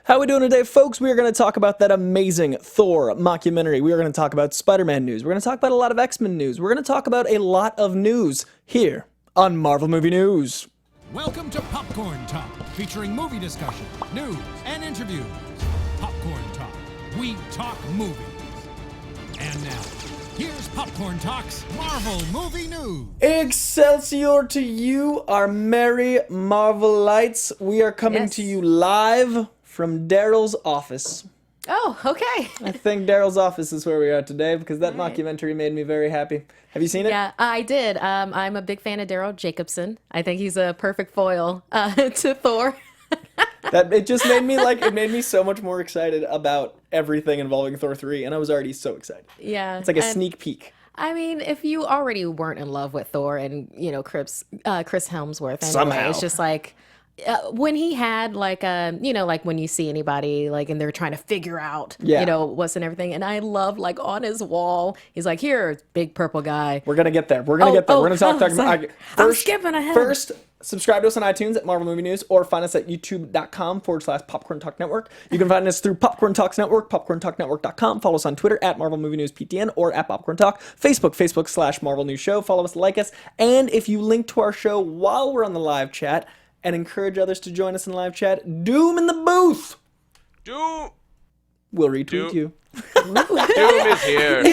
How we doing today, folks? We are going to talk about that amazing Thor mockumentary. We are going to talk about SpiderMan news. We're going to talk about a lot of XMen news. We're going to talk about a lot of news here on Marvel Movie News. Welcome to Popcorn Talk, featuring movie discussion, news, and interviews. Popcorn Talk. We talk movies. And now, here's Popcorn Talk's Marvel Movie News. Excelsior to you, our Merry Marvellites. We are coming to you live from Daryl's office. Oh, okay. I think Daryl's office is where we are today because that mockumentary made me very happy. Have you seen it? Yeah, I did. I'm a big fan of Daryl Jacobson. I think he's a perfect foil to Thor. It made me so much more excited about everything involving Thor 3, and I was already so excited. Yeah. It's like a sneak peek. I mean, if you already weren't in love with Thor and, Chris Hemsworth, anyway, Somehow. it's just like, when he had like when you see anybody like and they're trying to figure out what's and everything, and I love like on his wall he's like, here, big purple guy. We're gonna get there. We're gonna talk I'm skipping ahead. First, subscribe to us on iTunes at Marvel Movie News, or find us at youtube.com/Popcorn Talk Network. You can find us through Popcorn Talks Network, popcorntalknetwork.com. Follow us on Twitter at Marvel Movie News PTN or at Popcorn Talk. Facebook.com/Marvel News Show. Follow us, like us, and if you link to our show while we're on the live chat and encourage others to join us in live chat, Doom in the booth. Doom. We'll retweet you. Doom is here.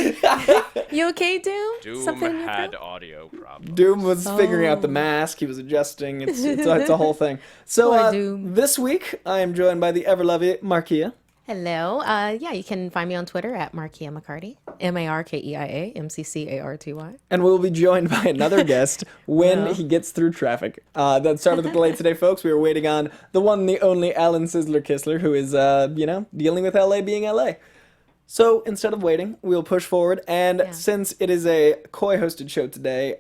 You okay, Doom? Doom Something in your had throat? audio problems. Doom was figuring out the mask. He was adjusting. It's a whole thing. So Poor Doom. this week, I am joined by the ever-lovely Markeia. Hello. You can find me on Twitter at Markeia McCarty, Markeia MCCARTY. And we'll be joined by another guest when he gets through traffic. That started the delay today, folks. We were waiting on the one, the only Alan Sizzler Kistler, who is, dealing with LA being LA. So instead of waiting, we'll push forward. And since it is a Koi-hosted show today,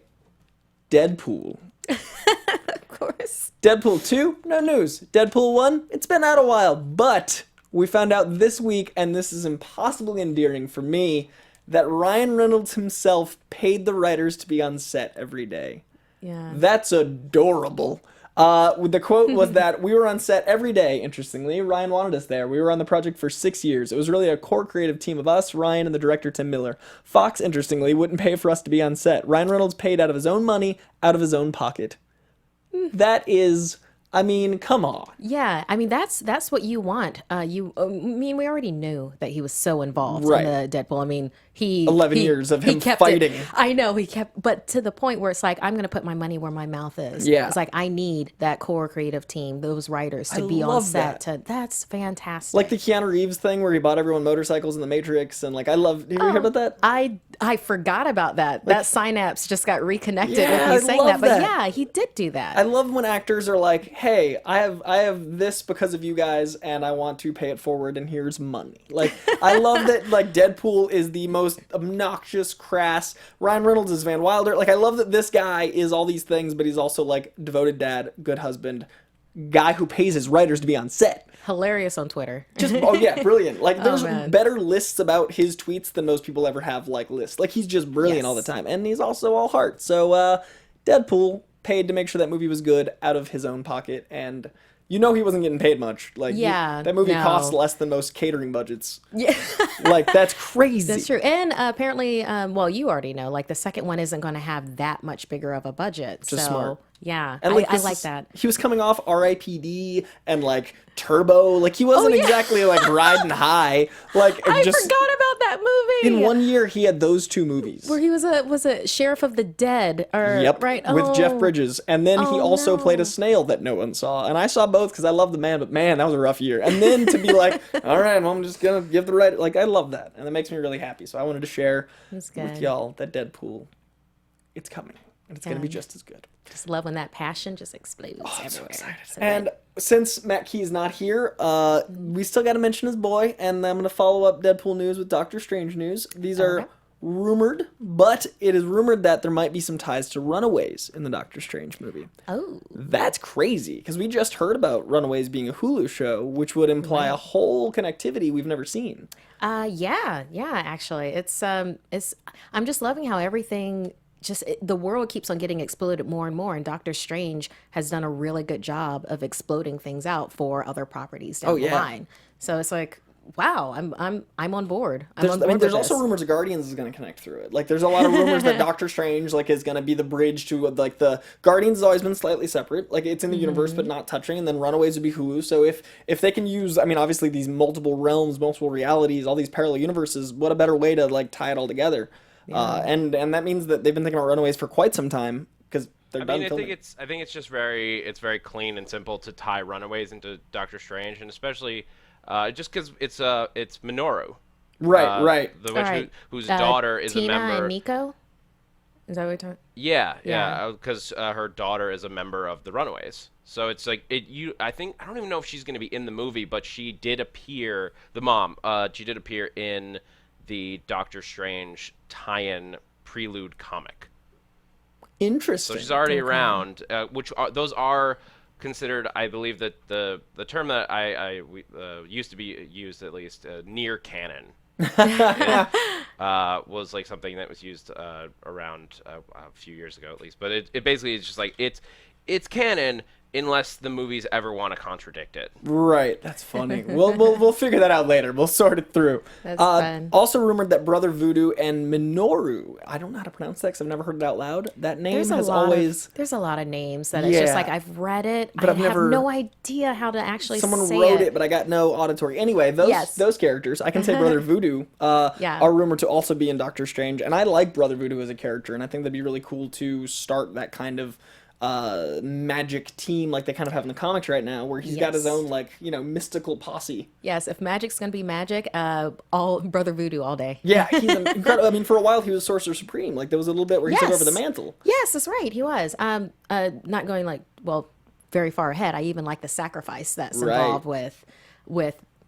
Deadpool. Of course. Deadpool 2, no news. Deadpool 1, it's been out a while, but we found out this week, and this is impossibly endearing for me, that Ryan Reynolds himself paid the writers to be on set every day. Yeah. That's adorable. The quote was that we were on set every day, interestingly. Ryan wanted us there. We were on the project for 6 years. It was really a core creative team of us, Ryan, and the director, Tim Miller. Fox, interestingly, wouldn't pay for us to be on set. Ryan Reynolds paid out of his own money, out of his own pocket. That is... I mean, come on. Yeah, I mean that's what you want. We already knew that he was so involved in the Deadpool. I mean, 11 years of him fighting. I know but to the point where it's like, I'm gonna put my money where my mouth is. Yeah, it's like I need that core creative team, those writers, to be on set. That's fantastic. Like the Keanu Reeves thing where he bought everyone motorcycles in the Matrix, and like I love. Did you hear about that? I forgot about that. Like, that synapse just got reconnected yeah, with you saying that. But that. yeah, he did do that. I love when actors are like, "Hey, I have this because of you guys, and I want to pay it forward, and here's money." Like, I love that. Like, Deadpool is the most obnoxious, crass. Ryan Reynolds is Van Wilder. Like, I love that this guy is all these things, but he's also like devoted dad, good husband, guy who pays his writers to be on set. Hilarious on Twitter. Brilliant. Like, there's man. better lists about his tweets than most people ever have, like, lists. Like, he's just brilliant all the time. And he's also all heart. So, Deadpool paid to make sure that movie was good out of his own pocket. And he wasn't getting paid much. Like, that movie costs less than most catering budgets. Yeah. Like, that's crazy. That's true. And apparently, you already know, like, the second one isn't going to have that much bigger of a budget. Just smart. Yeah, and I like that. He was coming off R.I.P.D. and like Turbo. Like, he wasn't exactly like riding high. Like, I forgot about that movie. In 1 year, he had those two movies. Where he was a Sheriff of the Dead, right? With Jeff Bridges, and then he also played a snail that no one saw. And I saw both because I love the man. But man, that was a rough year. And then to be like, all right, well, I'm just gonna give the right. Like, I love that, and that makes me really happy. So I wanted to share with y'all that Deadpool, it's coming, and it's gonna be just as good. Just love when that passion just explodes everywhere. I'm so excited. And since Matt Key's not here, we still got to mention his boy, and I'm going to follow up Deadpool news with Doctor Strange news. These are rumored, but it is rumored that there might be some ties to Runaways in the Doctor Strange movie. Oh. That's crazy, because we just heard about Runaways being a Hulu show, which would imply a whole connectivity we've never seen. Actually. It's I'm just loving how everything the world keeps on getting exploded more and more, and Doctor Strange has done a really good job of exploding things out for other properties down the line. So it's like, wow, I'm on board. There's also rumors that Guardians is going to connect through it. Like, there's a lot of rumors that Doctor Strange like is going to be the bridge to like the Guardians has always been slightly separate. Like, it's in the universe but not touching, and then Runaways would be Hulu. So if they can use, I mean, obviously these multiple realms, multiple realities, all these parallel universes, what a better way to like tie it all together. Yeah. And that means that they've been thinking about Runaways for quite some time because they're done filming. I think it's just very very clean and simple to tie Runaways into Doctor Strange, and especially. Just because it's Minoru, right, the witch whose daughter is Tina a member. And Nico, is that what you're talking? Yeah, because her daughter is a member of the Runaways. So it's like I don't even know if she's going to be in the movie, but she did appear. The mom, she did appear in the Doctor Strange tie-in prelude comic. Interesting. So she's already around, those are considered, I believe that the term that I used to be used at least near canon was like something that was used around a few years ago at least, but it basically is just like it's canon unless the movies ever want to contradict it. Right, that's funny. We'll figure that out later. We'll sort it through. That's fun. Also rumored that Brother Voodoo and Minoru, I don't know how to pronounce that because I've never heard it out loud. That name there's a lot of names that it's just like I've read it, but I have no idea how to actually say it. Someone wrote it, but I got no auditory. Anyway, those characters, I can say Brother Voodoo, are rumored to also be in Doctor Strange, and I like Brother Voodoo as a character, and I think that'd be really cool to start that kind of magic team like they kind of have in the comics right now, where he's got his own like mystical posse. Yes, if magic's gonna be magic, all Brother Voodoo all day. Yeah, he's incredible. I mean, for a while he was Sorcerer Supreme. Like there was a little bit where he took over the mantle. Yes, that's right. He was. Not going very far ahead. I even like the sacrifice that's involved with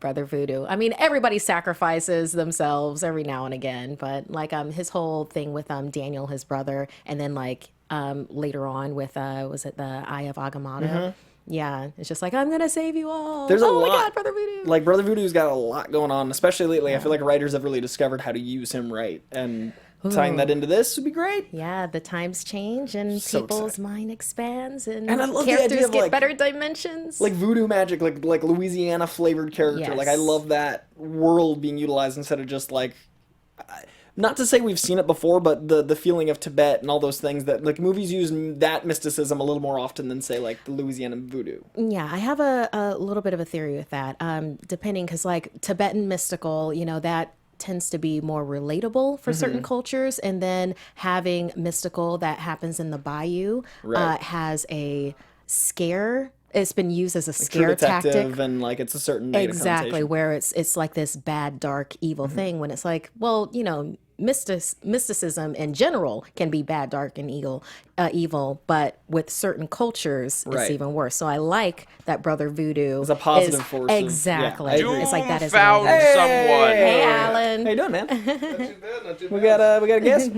Brother Voodoo. I mean, everybody sacrifices themselves every now and again, but like his whole thing with Daniel, his brother, and then like later on with was it the Eye of Agamotto? Mm-hmm. Yeah, it's just like, I'm gonna save you all. There's a lot. My God, Brother Voodoo. Like Brother Voodoo's got a lot going on, especially lately. I feel like writers have really discovered how to use him right, and tying that into this would be great. Yeah, the times change and people's mind expands, and I love characters the idea of, get like, better dimensions. Like voodoo magic, like Louisiana flavored character. Yes. Like I love that world being utilized instead of just like. Not to say we've seen it before, but the feeling of Tibet and all those things that like movies use that mysticism a little more often than say like the Louisiana voodoo. Yeah, I have a little bit of a theory with that. Depending, because like Tibetan mystical, that tends to be more relatable for certain cultures, and then having mystical that happens in the bayou has a scare. It's been used as a scare tactic, and like it's a certain exactly where it's like this bad, dark, evil thing. When it's like, well, mysticism in general can be bad, dark, and evil, but with certain cultures, it's even worse. So I like that Brother Voodoo is a positive force. Exactly, it's like that is found someone. Hey, Alan, how you doing, man? Not too bad. We got a guest.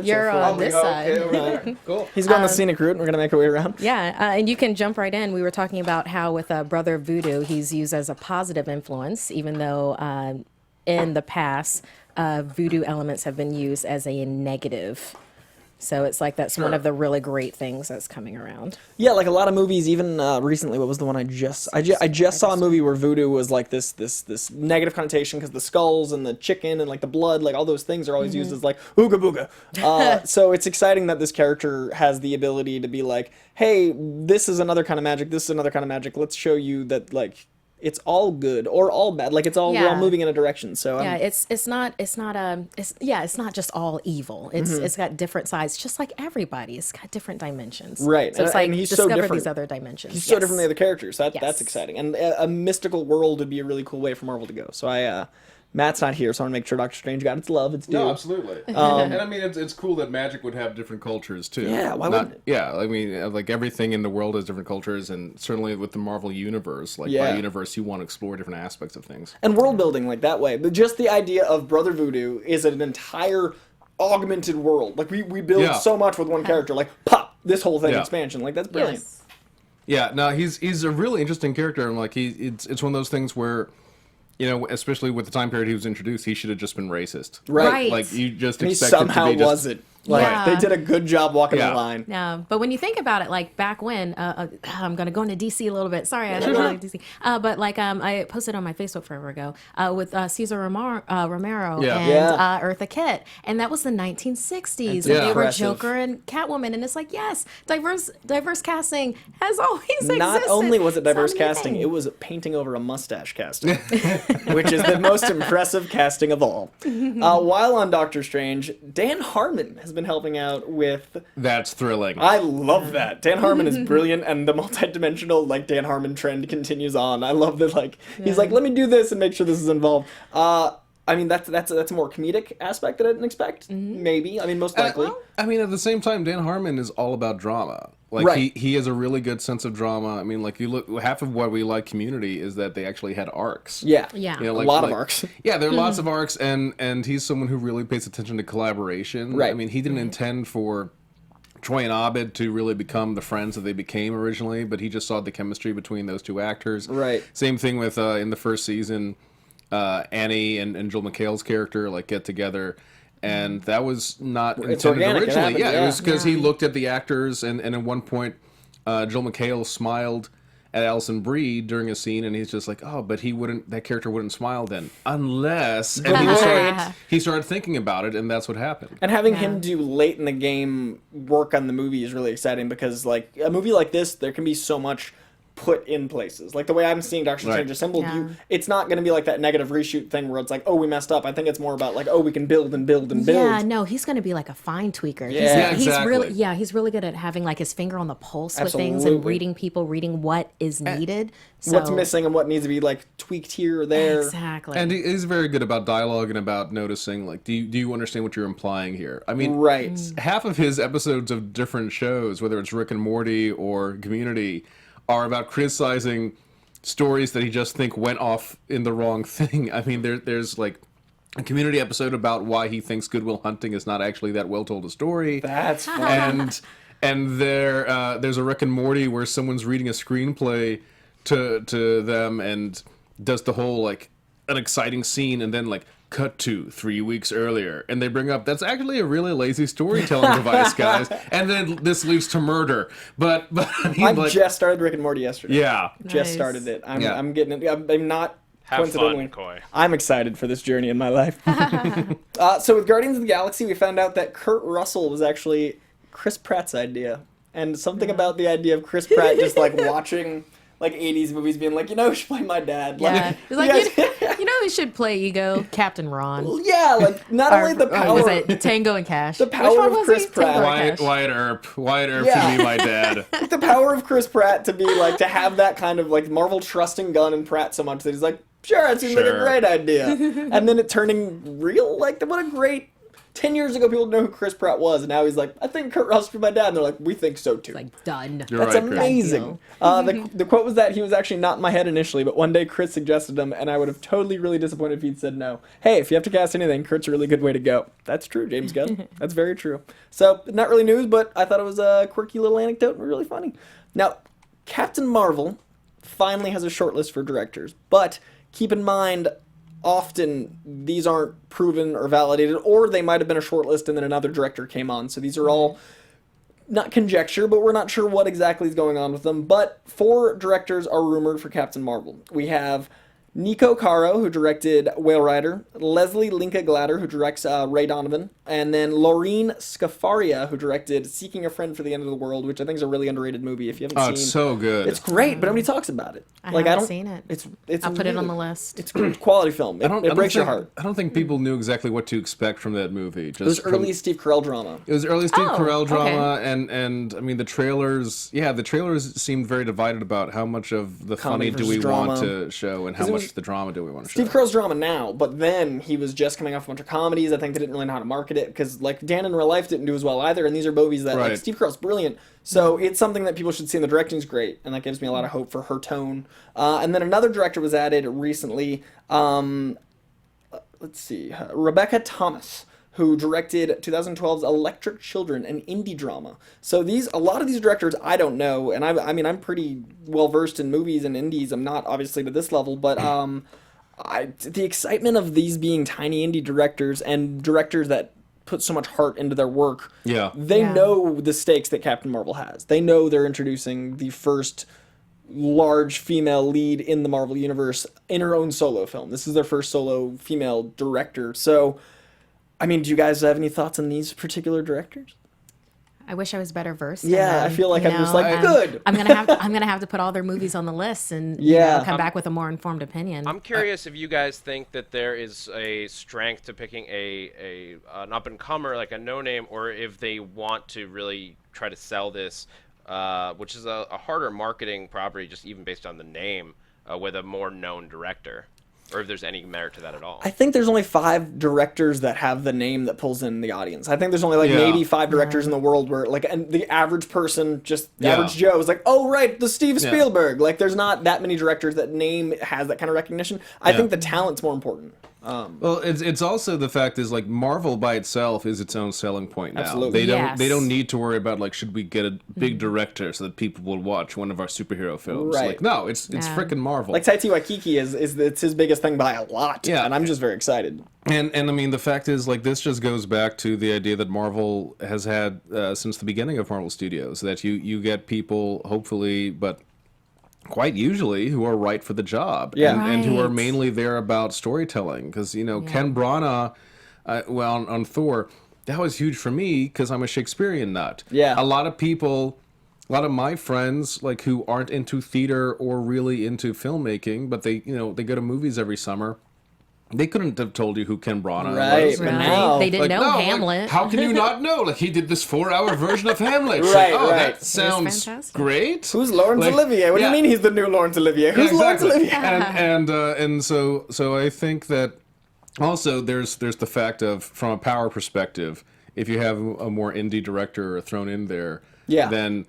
You're on this side. Cool. He's going the scenic route, and we're gonna make our way around. Yeah, and you can jump right in. We were talking about how with Brother Voodoo, he's used as a positive influence, even though in the past, voodoo elements have been used as a negative. So it's like that's one of the really great things that's coming around. Yeah, like a lot of movies, even recently, what was the one I just saw a movie where voodoo was like this negative connotation because the skulls and the chicken and like the blood, like all those things are always used as like ooga booga. So it's exciting that this character has the ability to be like, hey, this is another kind of magic, this is another kind of magic. Let's show you that like it's all good or all bad. Like it's all we're all moving in a direction. So it's not just all evil. It's got different sides, just like everybody. It's got different dimensions. Right. So it's like he's discover so different. these other dimensions. He's so different than the other characters. That's exciting. And a mystical world would be a really cool way for Marvel to go. So Matt's not here, so I want to make sure Doctor Strange got its love. It's due. No, absolutely. And I mean, it's cool that magic would have different cultures too. Yeah, why wouldn't it? Yeah, I mean, like everything in the world has different cultures, and certainly with the Marvel universe, by universe, you want to explore different aspects of things. And world building like that way. But just the idea of Brother Voodoo is an entire augmented world. Like we build so much with one character. Like pop, this whole thing expansion. Like that's brilliant. Yes. Yeah, no, he's a really interesting character, and like it's one of those things where. Especially with the time period he was introduced, he should have just been racist. Right. Like you just and expect he somehow him to be wasn't. Like, Yeah. they did a good job walking Yeah. the line. Yeah, but when you think about it, like back when, I'm gonna go into DC a little bit. Sorry, I don't like DC. But like, I posted on my Facebook forever ago with Cesar Romero Yeah. and Yeah. Eartha Kitt, and that was the 1960s. That's And they were impressive. Joker and Catwoman, and it's like, yes, diverse casting has always existed. Not only was it It's diverse amazing. casting, it was painting over a mustache casting, which is the most impressive casting of all. While on Doctor Strange, Dan Harmon has been helping out with. That's thrilling. I love that. Dan Harmon is brilliant, and the multi-dimensional like Dan Harmon trend continues on. I love that. Like he's like, let me do this and make sure this is involved. I mean, that's a more comedic aspect that I didn't expect. Maybe. I mean, most likely. I mean, at the same time, Dan Harmon is all about drama. Like Right. he has a really good sense of drama. I mean, like you look, half of what we like Community is that they actually had arcs. Yeah. Yeah. You know, A lot of arcs. Yeah, there are lots of arcs, and he's someone who really pays attention to collaboration. Right. I mean, he didn't intend for Troy and Abed to really become the friends that they became originally, but he just saw the chemistry between those two actors. Right. Same thing with in the first season, Annie and Joel McHale's character like get together. And that was not It's intended organic, it originally. happened, Yeah, yeah. it was because he looked at the actors, and at one point, Joel McHale smiled at Alison Brie during a scene, and he's just like, "Oh, but that character wouldn't smile then, unless." And he started thinking about it, and that's what happened. And having him do late in the game work on the movie is really exciting because, like, a movie like this, there can be so much put in places. Like, the way I'm seeing Doctor Strange assembled, it's not going to be like that negative reshoot thing where it's like, oh, we messed up. I think it's more about, like, oh, we can build and build and build. Yeah, no, he's going to be like a fine tweaker. Yeah. He's Exactly. he's really good at having like his finger on the pulse with things Absolutely. and reading what is needed. What's So- missing and what needs to be, like, tweaked here or there. Exactly. And he's very good about dialogue and about noticing, like, do you understand what you're implying here? I mean, Right. half of his episodes of different shows, whether it's Rick and Morty or Community, are about criticizing stories that he just think went off in the wrong thing. I mean, there's like a Community episode about why he thinks Good Will Hunting is not actually that well told a story. That's fun. And there's a Rick and Morty where someone's reading a screenplay to them and does the whole like an exciting scene and then like cut to 3 weeks earlier, and they bring up that's actually a really lazy storytelling device, guys, and then this leads to murder. But I mean, I just started Rick and Morty yesterday. yeah. Just Nice. started it. Yeah. I'm getting it. I'm not Have coincidentally. fun, Coy. I'm excited for this journey in my life. So with Guardians of the Galaxy, we found out that Kurt Russell was actually Chris Pratt's idea, and something about the idea of Chris Pratt just like watching like 80s movies, being like, you should play my dad. yeah, he's you like, guys- you know who should play Ego? Captain Ron. yeah, like not only the Or power. was it Tango and Cash? The power Which one of was Chris he? Tango Pratt. and Cash. Wyatt Earp Yeah. to be my dad. The power of Chris Pratt to be like to have that kind of like Marvel trusting Gunn and Pratt so much that he's like, sure, it seems like a Sure. great idea, and then it turning real. Like, what a great 10 years ago, people didn't know who Chris Pratt was, and now he's like, I think Kurt Russell is my dad, and they're like, we think so too. Like done. You're That's right, Chris. amazing. The quote was that he was actually not in my head initially, but one day Chris suggested him, and I would have totally really disappointed if he'd said no. Hey, if you have to cast anything, Kurt's a really good way to go. That's true, James Gunn. That's very true. So, not really news, but I thought it was a quirky little anecdote and really funny. Now, Captain Marvel finally has a shortlist for directors, but keep in mind, often these aren't proven or validated, or they might have been a shortlist and then another director came on. So these are all not conjecture, but we're not sure what exactly is going on with them. But 4 directors are rumored for Captain Marvel. We have Nico Caro, who directed Whale Rider, Leslie Linka Glatter, who directs Ray Donovan, and then Laureen Scafaria, who directed Seeking a Friend for the End of the World, which I think is a really underrated movie. If you haven't Oh, seen, it's so good. it's great, but nobody talks about it. I haven't seen it. It's I'll put it really- on the list. It's a quality film. It, it breaks your heart. I don't think people knew exactly what to expect from that movie. Just It was from- early Steve Carell drama. It was early Steve Oh, Carell drama, okay. and I mean the trailers. Yeah, the trailers seemed very divided about how much of the Comedy funny do we versus drama. want to show and how it much was- the drama do we want to show. Steve Carell's drama now, but then he was just coming off a bunch of comedies. I think they didn't really know how to market it because, like, Dan in real life didn't do as well either, and these are movies that, like, Right. Steve Carell's brilliant. So it's something that people should see, and the directing's great, and that gives me a lot of hope for her tone. And then another director was added recently. Let's see, Rebecca Thomas, who directed 2012's Electric Children, an indie drama. So a lot of these directors I don't know, and I mean I'm pretty well versed in movies and indies. I'm not obviously to this level, but the excitement of these being tiny indie directors and directors that put so much heart into their work. Yeah. They Yeah. know the stakes that Captain Marvel has. They know they're introducing the first large female lead in the Marvel Universe in her own solo film. This is their first solo female director. So, I mean, do you guys have any thoughts on these particular directors? I wish I was better versed. Yeah, I feel like I'm just like, good. I'm gonna have to put all their movies on the list and come back with a more informed opinion. I'm curious if you guys think that there is a strength to picking an up and comer, like a no name, or if they want to really try to sell this, which is a harder marketing property, just even based on the name, with a more known director, or if there's any merit to that at all. I think there's only 5 directors that have the name that pulls in the audience. I think there's only maybe 5 directors in the world where and the average person, just the average Joe, is like, oh right, the Steve Spielberg. Like there's not that many directors that name has that kind of recognition. I think the talent's more important. Well, it's also the fact is like Marvel by itself is its own selling point now. Absolutely. They don't need to worry about like should we get a big director so that people will watch one of our superhero films. Right. Like no, it's frickin' Marvel. Like Taika Waititi is it's his biggest thing by a lot. Yeah. And I'm just very excited. And I mean the fact is like this just goes back to the idea that Marvel has had since the beginning of Marvel Studios, that you get people hopefully but quite usually who are right for the job and who are mainly there about storytelling, because Ken Branagh on Thor, that was huge for me because I'm a Shakespearean nut. A lot of my friends like who aren't into theater or really into filmmaking, but they go to movies every summer. They couldn't have told you who Ken Branagh was. But now, they didn't Like, know no, Hamlet. Like, how can you not know? Like he did this 4-hour version of Hamlet. It's Right, like, oh, right. that sounds fantastic. great. who's Laurence Like, Olivier? What do you mean he's the new Laurence Olivier? Who's Laurence Olivier? And so I think that also there's the fact of, from a power perspective, if you have a more indie director thrown in there, then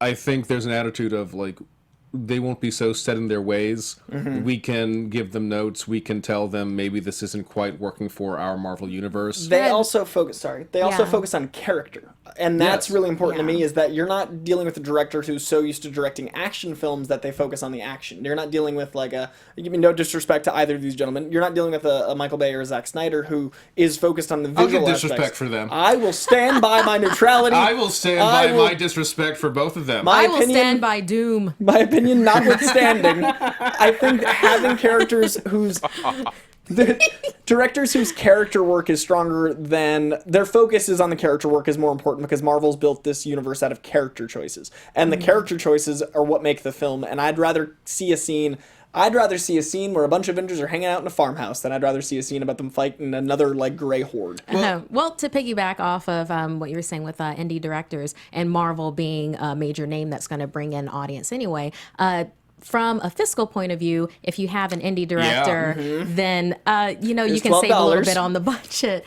I think there's an attitude of like, they won't be so set in their ways. We can give them notes. We can tell them maybe this isn't quite working for our Marvel universe. They also focus on character. And that's really important to me, is that you're not dealing with a director who's so used to directing action films that they focus on the action. You're not dealing with no disrespect to either of these gentlemen, you're not dealing with a Michael Bay or a Zack Snyder who is focused on the visual I'll give disrespect aspects. for them. I will stand by my neutrality. I will stand by my disrespect for both of them. I will stand by Doom. My opinion notwithstanding, I think having characters directors whose character work is stronger than their focus is on the character work is more important, because Marvel's built this universe out of character choices, and the character choices are what make the film. And I'd rather see a scene where a bunch of Avengers are hanging out in a farmhouse than I'd rather see a scene about them fighting another gray horde. Well, to piggyback off of what you were saying with indie directors and Marvel being a major name that's going to bring in audience anyway, from a fiscal point of view, if you have an indie director, then you can save a little bit on the budget.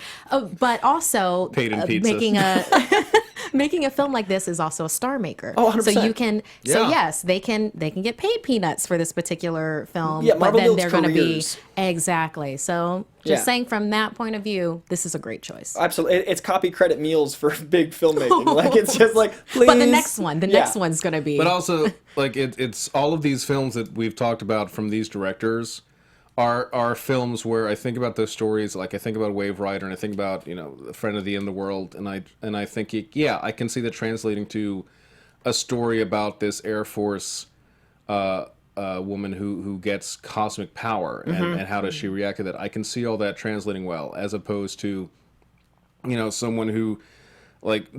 But also, Paid in pizzas. making a film like this is also a star maker. Oh, 100%. So you can, yes, they can get paid peanuts for this particular film. Yeah, but Marvel then builds they're going to be careers. exactly. So just saying from that point of view, this is a great choice. Absolutely, it's copy credit meals for big filmmaking. It's just please. But the next one's going to be. But also, it's all of these films that we've talked about from these directors are films where I think about those stories. Like I think about Wave Rider, and I think about A Friend of the End of the World, and I think I can see that translating to a story about this Air Force woman who gets cosmic power, and how does she react to that. I can see all that translating well, as opposed to someone who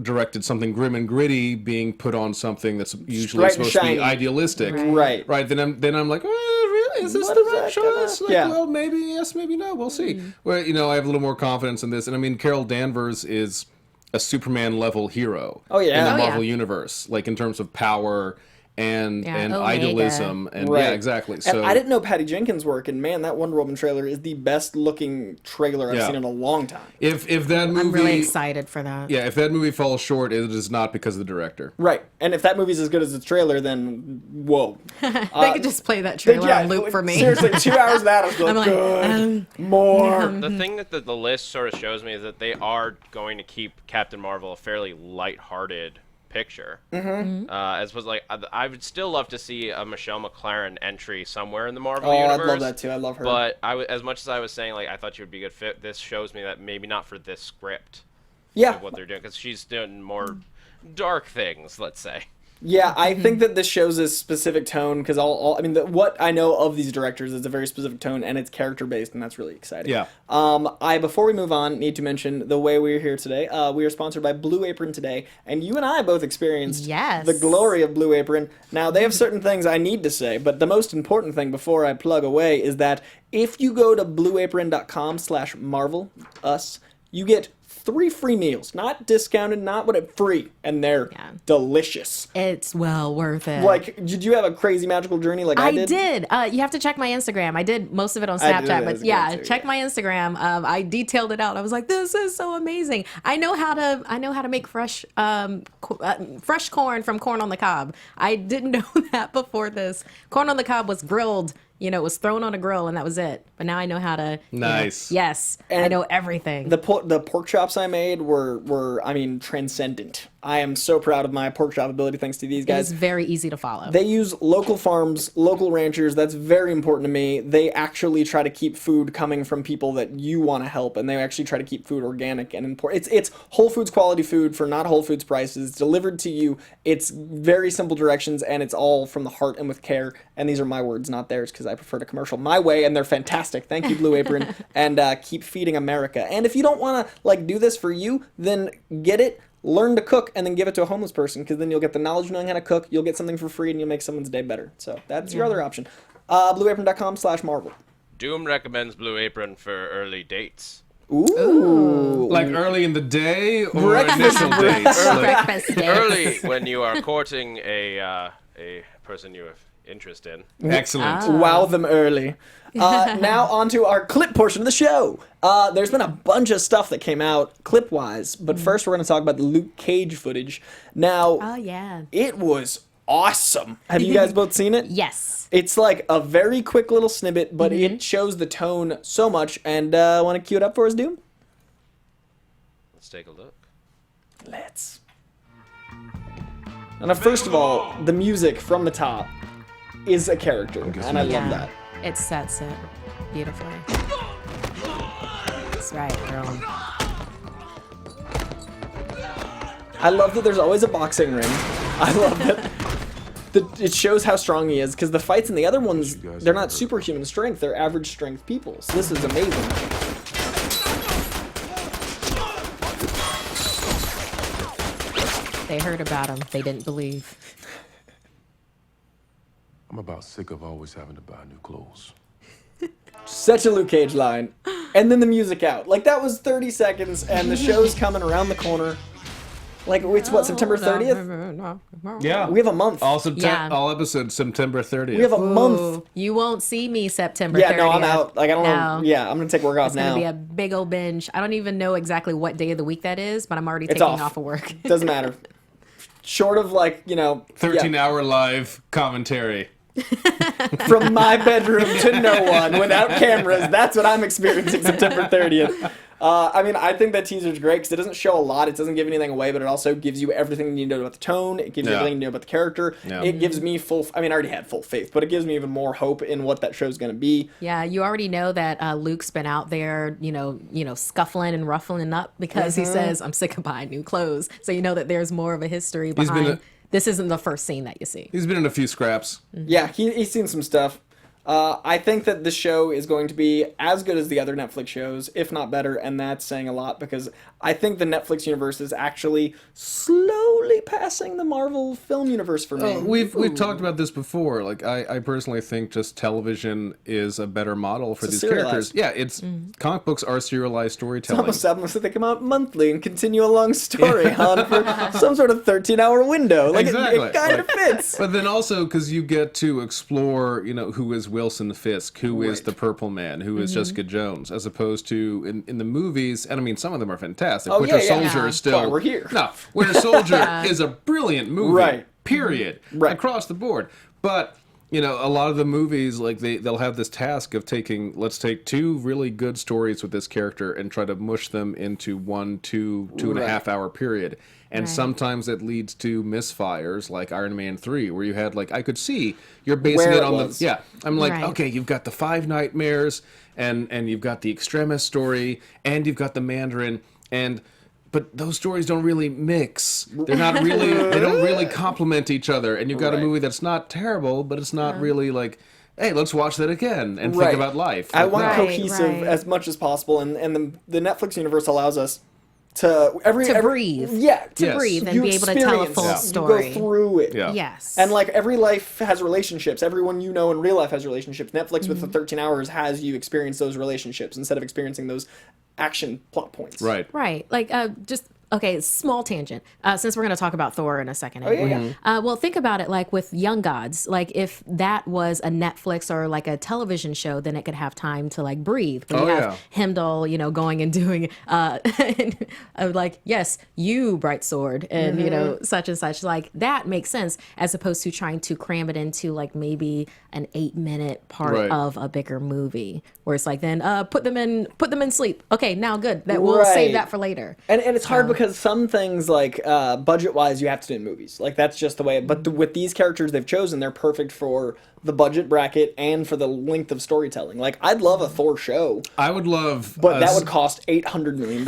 directed something grim and gritty being put on something that's usually supposed to be idealistic. Right. Then I'm like, really? Is this the right choice? Well, maybe yes, maybe no. We'll see. Well, I have a little more confidence in this. And I mean, Carol Danvers is a Superman level hero in the Marvel universe, in terms of power and idealism and exactly. So and I didn't know Patty Jenkins' work, and man, that Wonder Woman trailer is the best looking trailer I've seen in a long time. If that movie, I'm really excited for that. Yeah, if that movie falls short, it is not because of the director. Right, and if that movie's as good as its trailer, then whoa. They could just play that trailer on loop for me. Seriously, 2 hours of that, I was like, good, more. The thing that the list sort of shows me is that they are going to keep Captain Marvel a fairly lighthearted picture. As was like, I would still love to see a Michelle McLaren entry somewhere in the Marvel universe. I'd love that too. I love her. But as much as I was saying, like, I thought she would be a good fit, this shows me that maybe not for this script. Yeah. Of what they're doing, because she's doing more dark things, let's say. Yeah, I think that this shows a specific tone because what I know of these directors is a very specific tone and it's character based, and that's really exciting. Yeah. Before we move on, need to mention the way we're here today. We are sponsored by Blue Apron today, and you and I both experienced the glory of Blue Apron. Now they have certain things I need to say, but the most important thing before I plug away is that if you go to blueapron.com/Marvel us, you get 3 free meals, not discounted, free, and they're delicious. It's well worth it. Like, did you have a crazy magical journey like I did? I did. You have to check my Instagram. I did most of it on Snapchat, but check my Instagram. I detailed it out. I was like, this is so amazing. I know how to make fresh corn from corn on the cob. I didn't know that before this. Corn on the cob was grilled. It was thrown on a grill and that was it. But now I know how to. Nice. Yes, and I know everything. The pork chops I made were transcendent. I am so proud of my pork chop ability thanks to these guys. It's very easy to follow. They use local farms, local ranchers. That's very important to me. They actually try to keep food coming from people that you want to help, and they actually try to keep food organic and important. It's Whole Foods quality food for not Whole Foods prices. It's delivered to you. It's very simple directions, and it's all from the heart and with care. And these are my words, not theirs, because I prefer to commercial my way, and they're fantastic. Thank you, Blue Apron, and keep feeding America. And if you don't want to do this for you, then get it. Learn to cook and then give it to a homeless person, because then you'll get the knowledge of knowing how to cook, you'll get something for free, and you'll make someone's day better. So that's your other option. blueapron.com/Marvel. Doom recommends Blue Apron for early dates. Ooh. Like early in the day or Breakfast. initial dates? Breakfast dates. Early when you are courting a person you have interest in. Excellent. Wow them early. Now on to our clip portion of the show. There's been a bunch of stuff that came out clip-wise, but first we're going to talk about the Luke Cage footage. Now, it was awesome. Have you guys both seen it? Yes. It's like a very quick little snippet, but it shows the tone so much. And want to cue it up for us, Doom? Let's take a look. Let's. And first of all, the music from the top is a character, and I love that. It sets it beautifully. That's right, girl. I love that there's always a boxing ring. I love that. It shows how strong he is, because the fights in the other ones, they're not superhuman strength, they're average strength people. So this is amazing. They heard about him. They didn't believe. I'm about sick of always having to buy new clothes. Such a Luke Cage line. And then the music out. Like, that was 30 seconds, and the show's coming around the corner. Like, it's what, September 30th? Yeah. We have a month. All episodes September 30th. We have a month. You won't see me September 30th. Yeah, no, I'm out. Like, I don't know. Yeah, I'm going to take work off now. It's going to be a big old binge. I don't even know exactly what day of the week that is, but I'm already taking off of work. Doesn't matter. Short of, 13-hour live commentary. From my bedroom to no one without cameras. That's what I'm experiencing September 30th. I think that teaser's great because it doesn't show a lot. It doesn't give anything away, but it also gives you everything you need to know about the tone. It gives you everything you know about the character. Yeah. It gives me I already had full faith, but it gives me even more hope in what that show's going to be. Yeah, you already know that Luke's been out there, scuffling and ruffling up because he says, I'm sick of buying new clothes. So you know that there's more of a history behind. This isn't the first scene that you see. He's been in a few scraps. Yeah, he's seen some stuff. I think that this show is going to be as good as the other Netflix shows, if not better, and that's saying a lot because I think the Netflix universe is actually slowly passing the Marvel film universe for me. We've talked about this before. Like, I personally think just television is a better model for these characters. Yeah, comic books are serialized storytelling. It's almost like they come out monthly and continue a long story on for some sort of 13-hour window. Like, exactly. It kind of fits. But then also because you get to explore, who is Wilson Fisk, who is the Purple Man, who is Jessica Jones, as opposed to in the movies, and some of them are fantastic. Winter Soldier is still... But we're here. No, Winter Soldier is a brilliant movie. Right. Period. Right. Across the board. But you know, a lot of the movies, like they'll have this task of let's take two really good stories with this character and try to mush them into 2.5 hour period. And Right. sometimes it leads to misfires, like Iron Man 3, where you had, like, I could see you're basing Where it it on was. the, yeah. I'm like, Right. okay, you've got the Five Nightmares, and you've got the Extremis story, and you've got the Mandarin, but those stories don't really mix. They're not really, they don't really complement each other. And you've got a Right. movie that's not terrible, but it's not really like, hey, let's watch that again and Right. think about life. I Like, want Right, cohesive right. as much as possible, and the Netflix universe allows us to breathe. Yeah, To Yes. breathe and you be able to tell a experience full it. story. You go through it. Yeah. Yes. And like every life has relationships. Everyone you know in real life has relationships. Netflix with the Mm-hmm. 13 hours has you experience those relationships instead of experiencing those action plot points. Right. Right. Like, just, okay, small tangent. Since we're going to talk about Thor in a second. Oh, yeah, anyway. yeah. Well, think about it like with Young Gods. Like, if that was a Netflix or like a television show, then it could have time to like breathe. When Oh, you yeah. have Heimdall, you know, going and doing, like, yes, you, Bright Sword, and, you know, such and such. Like, that makes sense as opposed to trying to cram it into like maybe an 8-minute part Right. of a bigger movie where it's like, then put them in sleep. Okay, now good. That we'll save Right. that for later. And it's hard because some things like budget wise you have to do in movies. Like that's just the way. But with these characters they've chosen, they're perfect for the budget bracket and for the length of storytelling. Like I'd love a Thor show, I would love... but that would cost $800 million.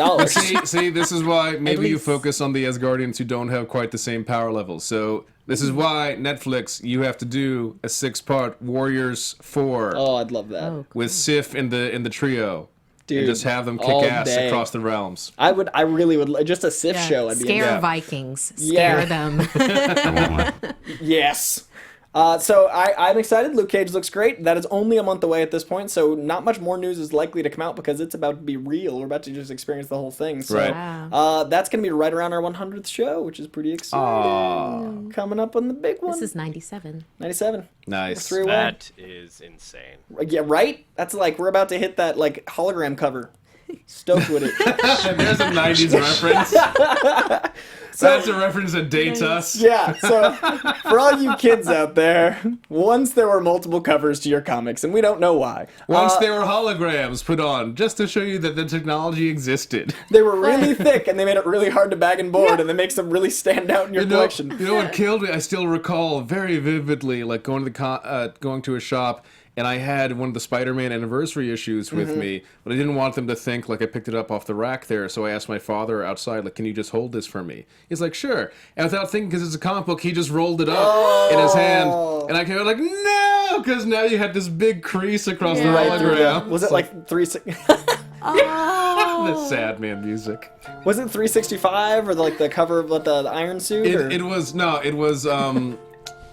See, this is why maybe you least. focus on the Asgardians who don't have quite the same power levels. So this is why Netflix, you have to do a 6-part Warriors 4 Oh, I'd love that. Oh, with Sif in the trio, Dude, and just have them kick all ass day. across the realms. I really would just a Sif Yeah. show. I'd be Scare into. Yeah. Vikings. Yeah. Scare them. Yes. So I'm excited. Luke Cage looks great. That is only a month away at this point, so not much more news is likely to come out because it's about to be real. We're about to just experience the whole thing. So Right. Wow. that's going to be right around our 100th show, which is pretty exciting. Coming up on the big one. This is 97. 97. Nice. Through That is insane. Yeah, right? That's like, we're about to hit that like hologram cover. Stoked with it. There's a 90s reference. That's a reference that dates us. Yeah, so for all you kids out there, once there were multiple covers to your comics, and we don't know why. Once there were holograms put on, just to show you that the technology existed. They were really thick, and they made it really hard to bag and board, and that makes them really stand out in your You know collection. what killed me? I still recall very vividly, like going to a shop, and I had one of the Spider-Man anniversary issues with me, but I didn't want them to think like I picked it up off the rack there, so I asked my father outside, like, can you just hold this for me? He's like, sure. And without thinking, because it's a comic book, he just rolled it up in his hand, and I came out like, no, because now you had this big crease across the Yeah. hologram. Was it like The sad man music. was it 365 or like the cover of the Iron Suit? or? It was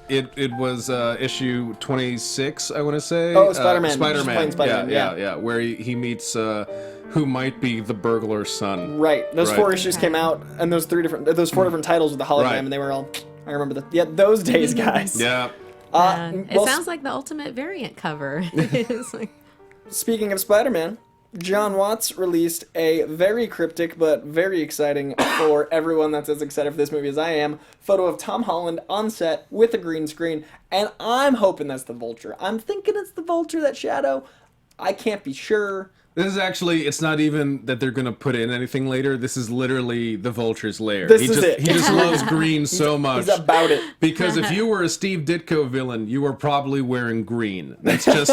It was issue 26, I want to say. Oh, Spider-Man. Just Spider-Man. playing Spider-Man, Yeah. Where he meets who might be the burglar's son. Right. Those Right. 4 issues came out, and those 4 different titles with the hologram, Right. and they were all. I remember those days, guys. Yeah. It Well, sounds like the ultimate variant cover. It's like, Speaking of Spider-Man, John Watts released a very cryptic but very exciting for everyone that's as excited for this movie as I am photo of Tom Holland on set with a green screen, and I'm hoping that's the Vulture. I'm thinking it's the Vulture, that shadow. I can't be sure. This is actually, it's not even that they're going to put in anything later. This is literally the Vulture's lair. This he is just, it. He just loves green so much. He's about it. Because if you were a Steve Ditko villain, you were probably wearing green. That's just...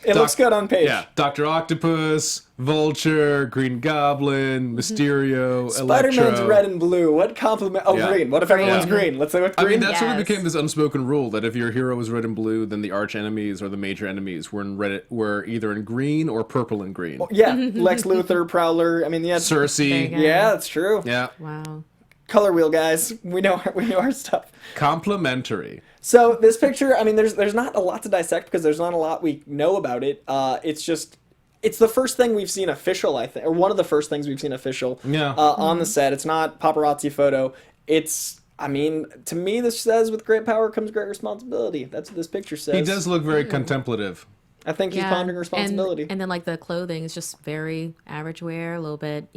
It looks good on page. Yeah, Dr. Octopus, Vulture, Green Goblin, Mysterio, Spider-Man's Electro. red and blue. What compliment? Oh, Yeah. green. What if everyone's Yeah. green? Let's say what's I green. mean, that sort of Yes. became this unspoken rule that if your hero was red and blue, then the arch enemies or the major enemies were either in green or purple and green. Yeah, Lex Luthor, Prowler. I mean, yeah, Cersei. Yeah. yeah, that's true. Yeah. wow. Color wheel, guys. We know our stuff. Complementary. So this picture, I mean, there's not a lot to dissect because there's not a lot we know about it. It's the first thing we've seen official, I think, or one of the first things we've seen official. Yeah. On the set. It's not paparazzi photo. It's, I mean, to me, this says with great power comes great responsibility. That's what this picture says. He does look very contemplative. I think he's pondering responsibility. And then like the clothing is just very average wear, a little bit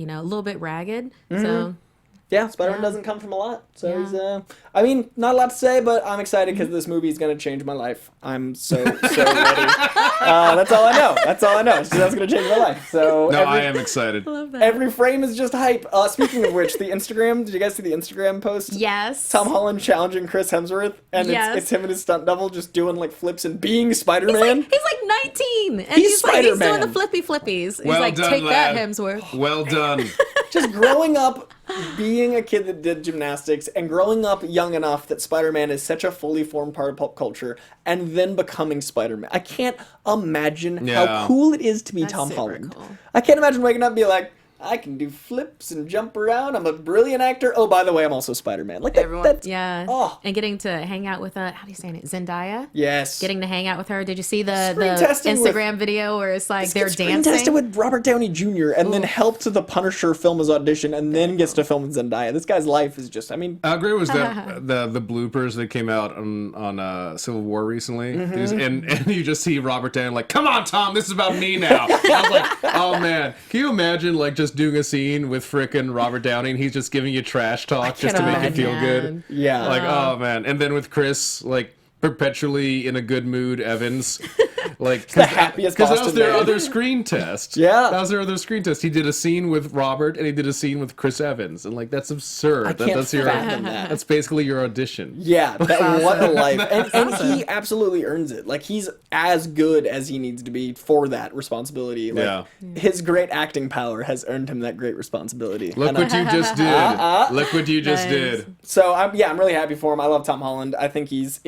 ragged. Mm-hmm. So Yeah, Spider-Man doesn't come from a lot. So he's, I mean, not a lot to say, but I'm excited because this movie is going to change my life. I'm so ready. That's all I know. That's all I know. So that's going to change my life. So No, I am excited. every frame is just hype. Speaking of which, the Instagram, did you guys see the Instagram post? Yes. Tom Holland challenging Chris Hemsworth, and it's him and his stunt double just doing like flips and being Spider-Man. He's like 19, and He's he's doing Spider-Man. the flippy flippies. He's Well like, done, take lad. that, Hemsworth. Well done. Just growing up, being a kid that did gymnastics, and growing up young enough that Spider-Man is such a fully formed part of pop culture, and then becoming Spider-Man. I can't imagine how cool it is to be Tom super Holland. cool. I can't imagine waking up and be like, I can do flips and jump around. I'm a brilliant actor. Oh, by the way, I'm also Spider-Man. Like that's And getting to hang out with how do you say it? Zendaya. yes. Getting to hang out with her. Did you see the Screen testing with- Instagram video where it's like they're Screen dancing? tested with Robert Downey Jr. and then helped the Punisher film his audition and then gets to film with Zendaya. This guy's life is just, I mean, How great was that the bloopers that came out on Civil War recently, and you just see Robert Downey like, come on, Tom, this is about me now. I was like, oh man, can you imagine like just doing a scene with frickin' Robert Downey and he's just giving you trash talk just to make you feel good? yeah. Like, oh man, and then with Chris like perpetually in a good mood, Evans. Like the happiest because that Boston was their man. other screen test. Yeah. That was their other screen test. He did a scene with Robert and he did a scene with Chris Evans, and like that's absurd. I can't That's fathom that. That's basically your audition. Yeah, what a life. And he absolutely earns it. Like, he's as good as he needs to be for that responsibility. Like, his great acting power has earned him that great responsibility. Look what you just did. Look what you just did. So, I'm really happy for him. I love Tom Holland. I think he's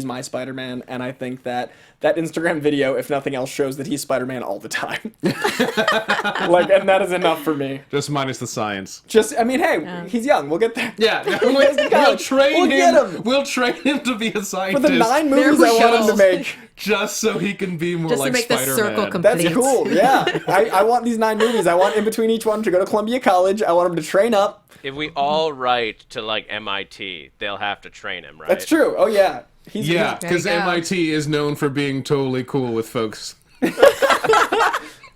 my Spider-Man, and I think that Instagram video, if nothing else, shows that he's Spider-Man all the time. Like, and that is enough for me. Just minus the science. Just, I mean, hey, he's young. We'll get there. Yeah, We'll train get him. him. We'll train him to be a For scientist. the 9 movies I want him to make. Just so he can be more Just to like make the Spider-Man. circle complete. That's cool, yeah. I want these 9 movies. I want in between each one to go to Columbia College. I want him to train up. If we all write to like MIT, they'll have to train him, right? That's true. Oh, yeah. Yeah, There you because go. MIT is known for being totally cool with folks.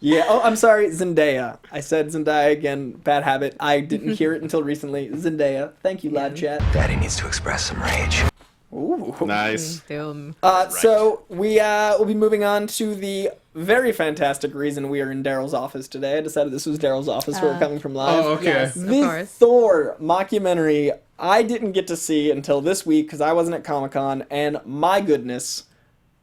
Yeah. Oh, I'm sorry. Zendaya. I said Zendaya again. Bad habit. I didn't hear it until recently. Zendaya. Thank you, Lab Chat. Daddy needs to express some rage. Ooh. Nice. Boom. So we will be moving on to the very fantastic reason we are in Daryl's office today. I decided this was Daryl's office where we're coming from live. Oh, okay. Yes, of The course. Thor mockumentary I didn't get to see until this week because I wasn't at Comic-Con, and my goodness,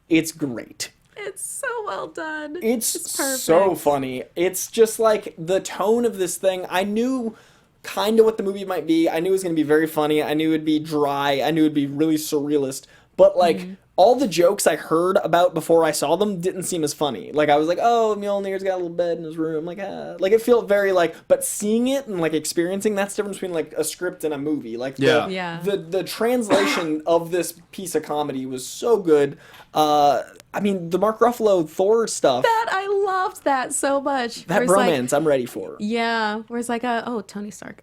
it's great. It's so well done. It's perfect. so funny. It's just like the tone of this thing. I knew kind of what the movie might be. I knew it was going to be very funny. I knew it would be dry. I knew it would be really surrealist. But like all the jokes I heard about before I saw them didn't seem as funny. Like I was like, oh, Mjolnir's got a little bed in his room. Like, like it felt very like. But seeing it and like experiencing, that's the difference between like a script and a movie. Like the translation of this piece of comedy was so good. I mean, the Mark Ruffalo Thor stuff. I loved that so much. That Where it's like- bromance, I'm ready for. Yeah, where it's like, oh, Tony Stark.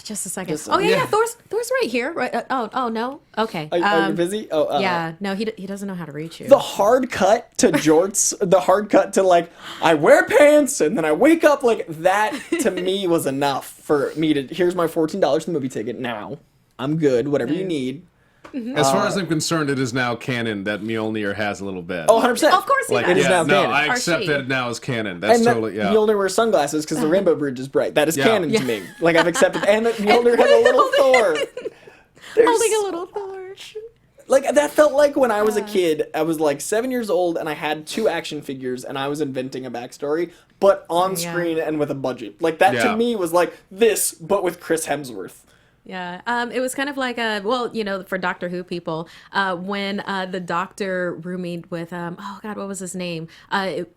Just a second. Just a- Oh yeah, yeah. Thor's right here. Right? Oh no. Okay. Are you busy? Oh, yeah. No, he doesn't know how to reach you. The hard cut to jorts, the hard cut to like, I wear pants and then I wake up, like that to me was enough for me to, here's my $14 for the movie ticket now. I'm good, whatever you need. As far as I'm concerned, it is now canon that Mjolnir has a little bed. Oh, 100%. Of course he like, does. It is now no, canon. I Or accept she. that it now is canon. That's And that totally, yeah. Mjolnir wears sunglasses because the rainbow bridge is bright. That is Yeah. canon to me. Like, I've accepted. And that Mjolnir has a little Thor. Holding a little Thor. Like, that felt like when I was a kid, I was like 7 years old and I had 2 action figures and I was inventing a backstory, but on screen and with a budget. Like, that to me was like this, but with Chris Hemsworth. Yeah, it was kind of like for Doctor Who people, when the Doctor roomied with, oh God, what was his name?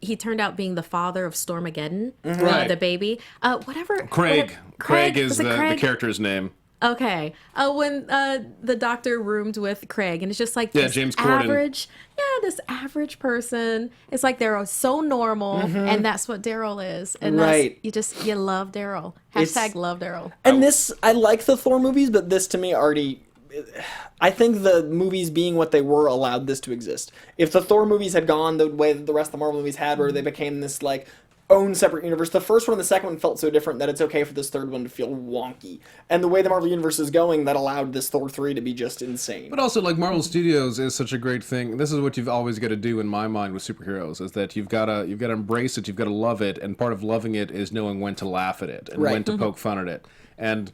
He turned out being the father of Stormageddon, Right. the baby. Whatever. Craig. Craig is Was it the Craig? character's name. Okay. When the Doctor roomed with Craig, and it's just like Yeah, this James Corden. this average person. It's like they're so normal, and that's what Daryl is. And Right. you love Daryl. It's- Hashtag love Daryl. And this, I like the Thor movies, but this to me already, I think the movies being what they were allowed this to exist. If the Thor movies had gone the way that the rest of the Marvel movies had, where they became this like own separate universe. The first one and the second one felt so different that it's okay for this third one to feel wonky. And the way the Marvel Universe is going, that allowed this Thor 3 to be just insane. But also, like, Marvel Studios is such a great thing. This is what you've always got to do in my mind with superheroes, is that you've got to embrace it, you've got to love it, and part of loving it is knowing when to laugh at it and when to poke fun at it. And,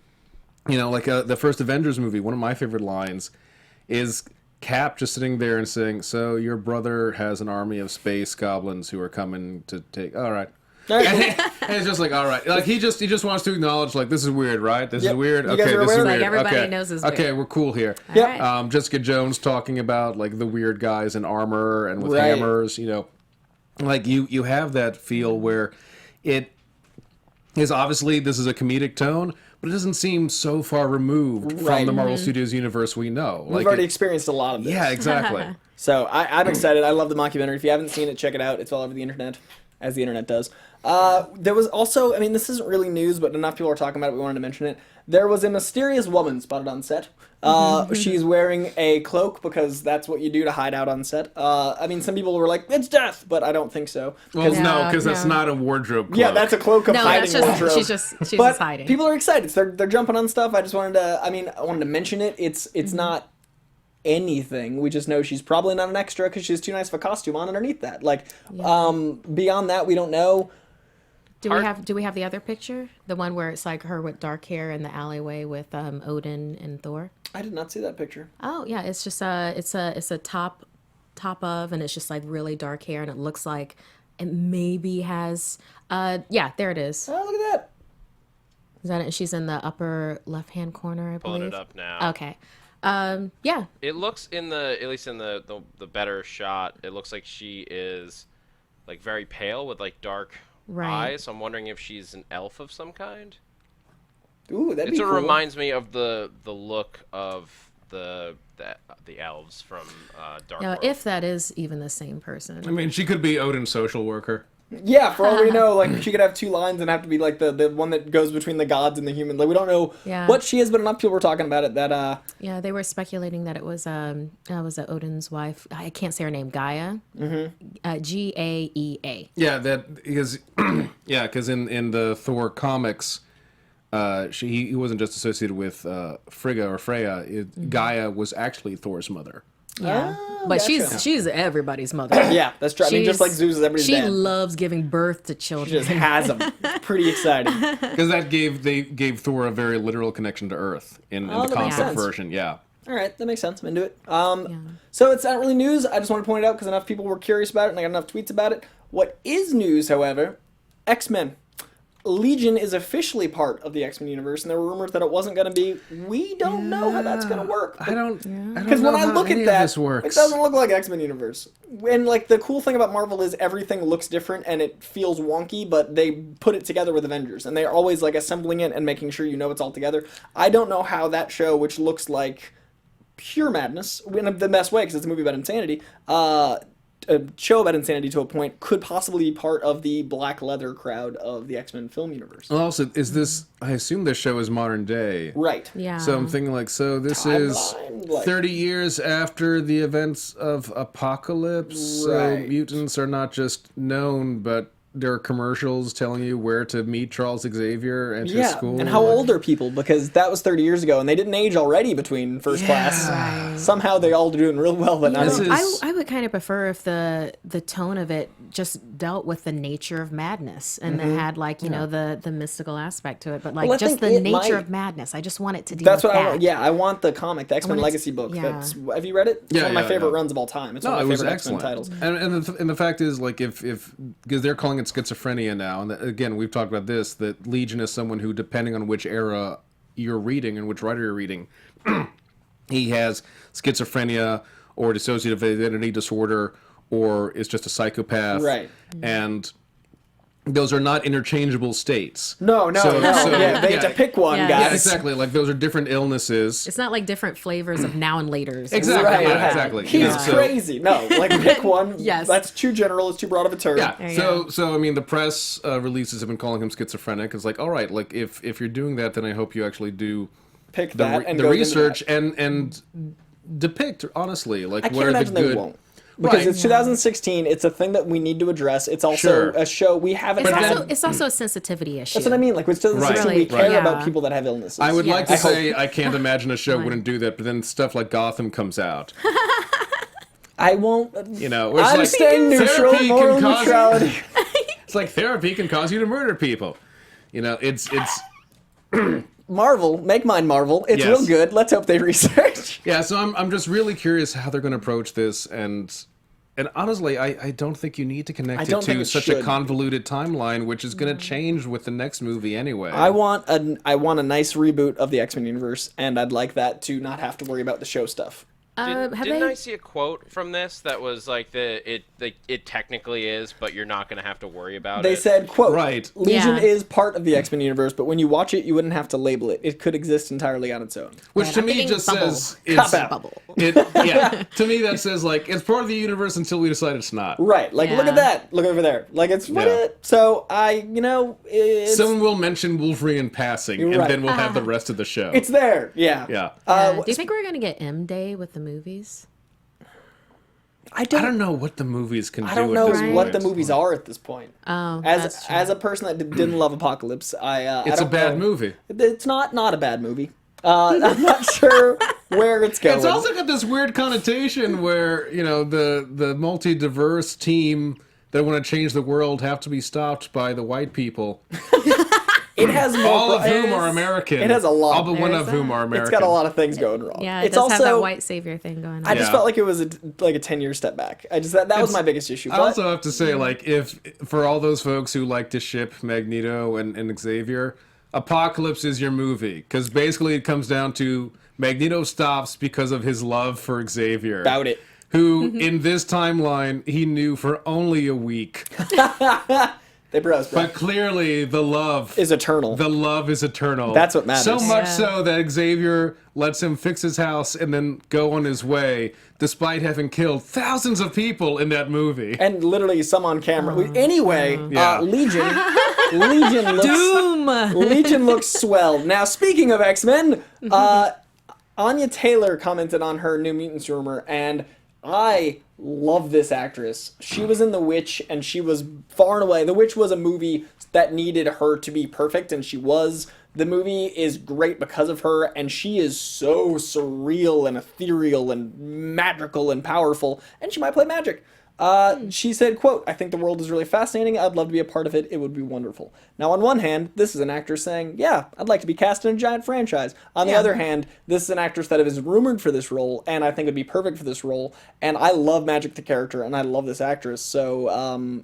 you know, like the first Avengers movie, one of my favorite lines is Cap just sitting there and saying, "So your brother has an army of space goblins who are coming to take..." All right. And it's just like, all right, like he just wants to acknowledge, like, this is weird, right? This is weird. You guys Okay, are this is aware? weird. Like, everybody okay. knows it's Okay, weird. we're cool here. Yep. Right. Jessica Jones talking about like the weird guys in armor and with Right. hammers, you know, like you have that feel where it is obviously this is a comedic tone, but it doesn't seem so far removed from Right. the Marvel Studios universe we know. We've already experienced a lot of this. yeah, exactly. So I'm excited. I love the mockumentary. If you haven't seen it, check it out. It's all over the internet, as the internet does. There was also, I mean, this isn't really news, but enough people are talking about it, we wanted to mention it. There was a mysterious woman spotted on set. She's wearing a cloak because that's what you do to hide out on set. I mean, some people were like, it's death, but I don't think so. Well, Yeah, no, because that's no. not a wardrobe cloak. Yeah, that's a cloak of No, hiding that's just wardrobe. she's just But hiding. people are excited. So they're jumping on stuff. I just wanted to, I wanted to mention it. It's not anything. We just know she's probably not an extra because she has too nice of a costume on underneath that. Like, beyond that, we don't know. Do we have the other picture? The one where it's like her with dark hair in the alleyway with Odin and Thor? I did not see that picture. Oh yeah, it's just it's a top of, and it's just like really dark hair, and it looks like it maybe has yeah, there it is. Oh, look at that. Is that it? She's in the upper left hand corner, I believe. Pulling it up now. Okay. Yeah. It looks at least in the better shot, it looks like she is like very pale with like dark Right. eyes. So I'm wondering if she's an elf of some kind. Ooh, that'd It be sort cool. of reminds me of the look of the elves from Dark Now, World. if that is even the same person. I mean, she could be Odin's social worker. Yeah, for all we know, like she could have two lines and have to be like the one that goes between the gods and the human. Like we don't know Yeah. what she is, but enough people were talking about it that Yeah, they were speculating that it was Odin's wife. I can't say her name. Gaia. Mm-hmm. Gaea. Yeah, that because yeah, because in the Thor comics, he wasn't just associated with Frigga or Freya. Gaia was actually Thor's mother. Yeah, Oh, but gotcha. she's everybody's mother. yeah, that's true. I mean, just like Zeus is everybody's She dad. loves giving birth to She children. just has them. It's pretty exciting. Because they gave Thor a very literal connection to Earth in Oh, the that makes comic sense. version. Yeah. All right, that makes sense. I'm into it. So it's not really news. I just want to point it out because enough people were curious about it and I got enough tweets about it. What is news, however, X-Men Legion is officially part of the X-Men universe, and there were rumors that it wasn't going to be. We don't know how that's going to work. I don't Because when I look at that, this works. it doesn't look like X-Men universe. And like the cool thing about Marvel is everything looks different and it feels wonky, but they put it together with Avengers, and they're always like assembling it and making sure you know it's all together. I don't know how that show, which looks like pure madness in the best way because it's a movie about insanity, a show about insanity to a point, could possibly be part of the black leather crowd of the X-Men film universe. Well, also, is this? I assume this show is modern day. Right. Yeah. So I'm thinking like, so this is Timeline, like- 30 years after the events of Apocalypse. So Right. mutants are not just known, but there are commercials telling you where to meet Charles Xavier and his Yeah, school. and how old are people? Because that was 30 years ago, and they didn't age already between first class. Right. Somehow they all doing real well, but not This anymore. is- I would kind of prefer if the tone of it just dealt with the nature of madness and then had like know the mystical aspect to it, but like Well, I just think the it nature might. of madness. I just want it to deal That's with what I that. want. Yeah, I want the comic, the X-Men want it to- Legacy book. yeah. That's, have you read it? It's Yeah, one of my yeah, favorite yeah. runs of all time. It's No, one it of my was favorite excellent. X-Men titles. And the fact is, like, if because they're calling it schizophrenia now, and again, we've talked about this, that Legion is someone who, depending on which era you're reading and which writer you're reading, he has schizophrenia or dissociative identity disorder or is just a psychopath. Right. And those are not interchangeable states. No. Yeah, they have to pick one, Yeah. guys. Yeah, exactly. Like, those are different illnesses. It's not like different flavors of now and laters. Exactly. Right, Yeah, right. exactly. He's You know, so- crazy. No, like pick one. Yes. That's too general. It's too broad of a term. Yeah. There you So I mean, the press releases have been calling him schizophrenic. It's like, all right, like if you're doing that, then I hope you actually do Pick the that and the go into research that. and depict honestly like I can't where the imagine they good. won't. because Right. it's 2016. It's a thing that we need to address. It's also Sure. a show we haven't It's had. also, it's also a sensitivity issue. That's what I mean. Like with 2016, we Right. care Right. about Yeah. people that have illnesses. I would Yes. like to I hope. say I can't imagine a show wouldn't do that, but then stuff like Gotham comes out. I won't. You know, where it's I'm like, staying neutral. therapy Moral can cause neutrality. It's like therapy can cause you to murder people. You know, it's Marvel, make mine Marvel. It's Yes. real good. Let's hope they research. yeah. So I'm just really curious how they're going to approach this, and honestly, I don't think you need to connect it don't think to it such a should. convoluted timeline, which is going to change with the next movie anyway. I want a nice reboot of the X-Men universe, and I'd like that to not have to worry about the show stuff. have Didn't they? I see a quote from this that was like it technically is, but you're not going to have to worry about They it? said, quote, Right. Legion Yeah. is part of the X-Men universe, but when you watch it, you wouldn't have to label it. It could exist entirely on its own. Which Right, to I'm me thinking just bubble. says Cop out. Bubble. yeah. To me that says like it's part of the universe until we decide it's not. Right. Like, look Yeah. at that. Look over there. Like, it's what Yeah. it. So, it's... Someone will mention Wolverine in passing, and right. then we'll have the rest of the show. it's there. Yeah. Yeah. Do you think we're gonna get M Day with the movies? I I don't don't know what the movies can I do. don't at know this what the point. movies are at this point. Oh, that's true. As a person that didn't love Apocalypse, I It's a don't bad know. movie. It's not a bad movie. I'm not sure where it's going. It's also got this weird connotation where, you know, the multi-diverse team that want to change the world have to be stopped by the white people. It has more. All of whom are American. It has a lot. All but one There's of whom that. are American. It's got a lot of things going wrong. Yeah, it it's does also have that white savior thing going on. I just Yeah. felt like it was a 10-year step back. I just that was my biggest issue. I But also have to say, like, if for all those folks who like to ship Magneto and Xavier, Apocalypse is your movie. Because basically it comes down to Magneto stops because of his love for Xavier. about it. Who, in this timeline, he knew for only a week. They bros, bro. But clearly, the love Is eternal. The love is eternal. That's what matters. So much Yeah. so that Xavier lets him fix his house and then go on his way, despite having killed thousands of people in that movie. And literally some on camera. Anyway, Yeah. Legion looks Legion looks swell. Now, speaking of X-Men, Anya Taylor commented on her New Mutants rumor, and I love this actress. She was in The Witch, and she was far and away. The Witch was a movie that needed her to be perfect, and she was. The movie is great because of her, and she is so surreal and ethereal and magical and powerful, and she might play magic. She said, quote, I think the world is really fascinating. I'd love to be a part of it. It would be wonderful. Now, on one hand, this is an actress saying, yeah, I'd like to be cast in a giant franchise. On the other hand, this is an actress that is rumored for this role, and I think would be perfect for this role. And I love Magic the character, and I love this actress. So,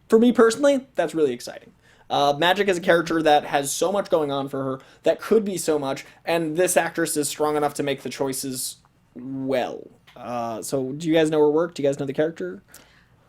for me personally, that's really exciting. Magic is a character that has so much going on for her, that could be so much, and this actress is strong enough to make the choices well. So do you guys know her work? Do you guys know the character?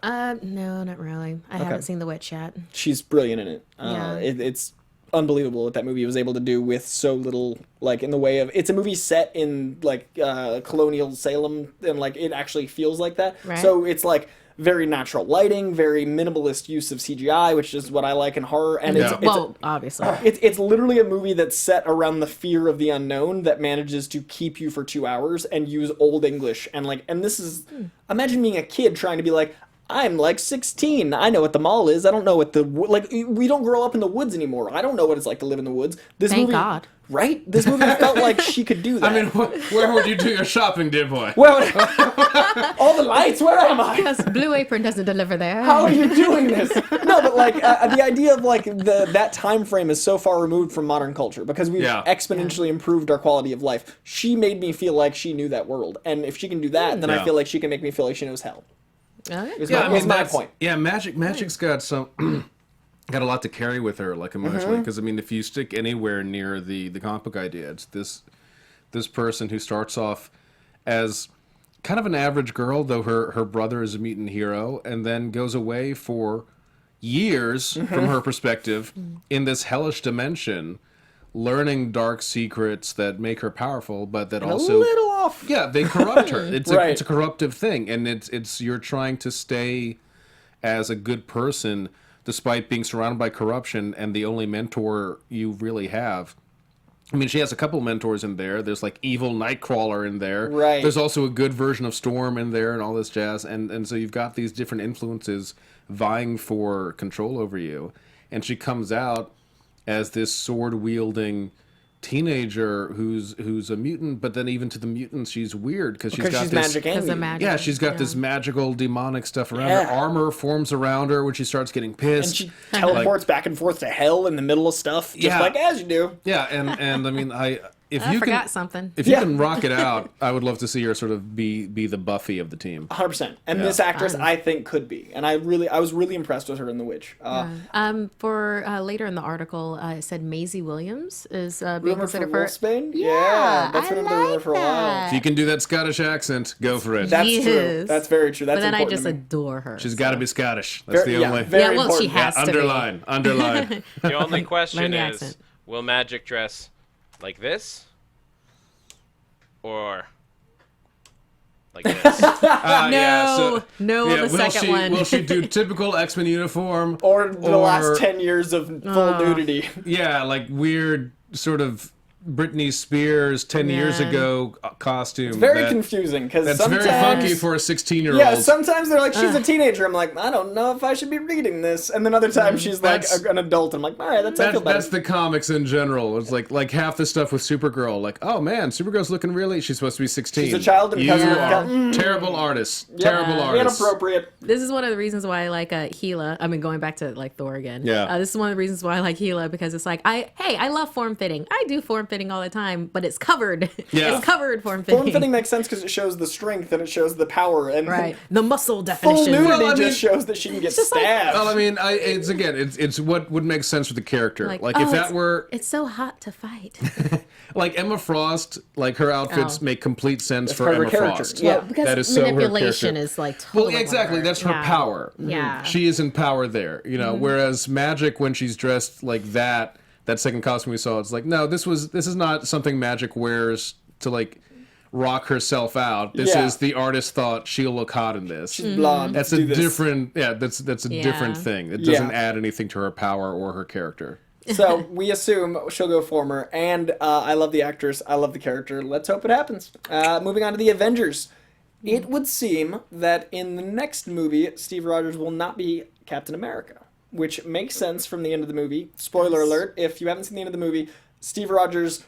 No, not really. I haven't seen The Witch yet. She's brilliant in it. Yeah. It's unbelievable what that movie was able to do with so little, like, in the way of, it's a movie set in, like, colonial Salem, and, like, it actually feels like that. Right. So it's, like, very natural lighting, very minimalist use of CGI, which is what I like in horror, and Yeah. Well, obviously. it's literally a movie that's set around the fear of the unknown that manages to keep you for 2 hours and use old English, and this is, imagine being a kid trying to be like, I'm like 16. I know what the mall is. I don't know what we don't grow up in the woods anymore. I don't know what it's like to live in the woods. This Thank movie, God. right? This movie felt like she could do that. I mean, where would you do your shopping, dear boy? well, all the lights. Where am I? Because Blue Apron doesn't deliver there. How are you doing this? No, but like the idea of like that time frame is so far removed from modern culture because we've Yeah. exponentially improved our quality of life. She made me feel like she knew that world, and if she can do that, then I Yeah. feel like she can make me feel like she knows hell. Okay. Is Yeah, my, is my that's- point. Yeah, Magic's got some got a lot to carry with her, like emotionally. Because I mean, if you stick anywhere near the comic book idea, it's this person who starts off as kind of an average girl, though her brother is a mutant hero, and then goes away for years from her perspective in this hellish dimension, learning dark secrets that make her powerful, but that also a little off. yeah, they corrupt her. It's Right. it's a corruptive thing, and it's you're trying to stay as a good person despite being surrounded by corruption, and the only mentor you really have I mean, she has a couple mentors in there. There's like evil Nightcrawler in there. Right. There's also a good version of Storm in there and all this jazz. And so you've got these different influences vying for control over you. And she comes out as this sword-wielding teenager who's a mutant, but then even to the mutants, she's weird because she's got this magic and Because of mutant. magic. Yeah, she's got this magical, demonic stuff around her. Armor forms around her when she starts getting pissed. And she teleports back and forth to hell in the middle of stuff, just like as you do. Yeah, and I mean, if I you forgot can, something. if you can rock it out, I would love to see her sort of be the Buffy of the team. 100%. And this actress, I think, could be. And I was really impressed with her in The Witch. For later in the article, it said Maisie Williams is being Rumor for considered for. Wolfsbane? Yeah, that's been I the rumor like for a while. that. If you can do that Scottish accent, go for it. That's true. Yes. That's very true. That's But then I important just to me. adore her. She's got to be Scottish. That's the only. very well, she important. has to be. Underline. The only question Learn the is, accent. will Magic dress like this? Or like this? The second one. Will she do typical X-Men uniform? Or the last 10 years of full nudity. Yeah, like weird sort of Britney Spears 10 years Yeah. ago costume. Very confusing because That's sometimes... very funky for a 16-year-old. Yeah, sometimes they're like, she's a teenager. I'm like, I don't know if I should be reading this. And then other times she's like an adult. I'm like, all right, I feel better. That's the comics in general. It's like half the stuff with Supergirl. Like, oh man, Supergirl's looking really... She's supposed to be 16. She's a child and You cousin of are terrible artist. Terrible artist. Inappropriate. This is one of the reasons why I like Gila. I mean, going back to like Thor again. Yeah. This is one of the reasons why I like Gila because it's like, I love form fitting. I do form fitting all the time, but it's covered. Yeah. It's covered form fitting. Form fitting makes sense because it shows the strength and it shows the power. And Right. The muscle full definition. nudity just shows that she can get stabbed. Well, I mean, it's what would make sense for the character. Like oh, if that were It's so hot to fight. like Emma Frost, like her outfits make complete sense for part of her Emma character. Frost. Yeah. Because that is so her manipulation character. is like totally. Well, exactly. That's her power. Yeah. She is in power there. You know, whereas Magic, when she's dressed like that second costume we saw, it's like, no, this is not something Magic wears to like rock herself out. This Yeah. is the artist thought she'll look hot in this. She's blonde. That's Do a this. different. Yeah, that's a Yeah. different thing. It Yeah. doesn't add anything to her power or her character. So we assume she'll go former, and I love the actress. I love the character. Let's hope it happens. Moving on to the Avengers. It would seem that in the next movie, Steve Rogers will not be Captain America, which makes sense from the end of the movie. Spoiler alert, if you haven't seen the end of the movie, Steve Rogers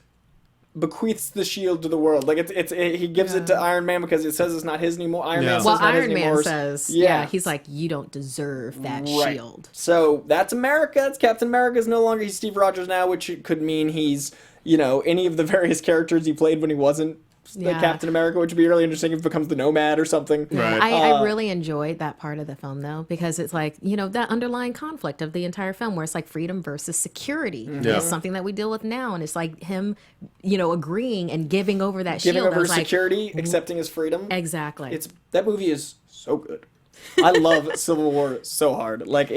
bequeaths the shield to the world. Like he gives it to Iron Man because it says it's not his anymore. Iron Man says Well, it's not his Iron Man anymore. says, Yeah. he's like, you don't deserve that Right. shield. So that's America. It's Captain America is no longer he's Steve Rogers now, which could mean he's, any of the various characters he played when he wasn't the Yeah. Captain America, which would be really interesting if it becomes the Nomad or something. Right. I really enjoyed that part of the film though, because it's like, that underlying conflict of the entire film where it's like freedom versus security. Yeah. It's something that we deal with now. And it's like him, agreeing and giving over that Giving shield. I over was his like, security, accepting his freedom. exactly. That movie is so good. I love Civil War so hard. Like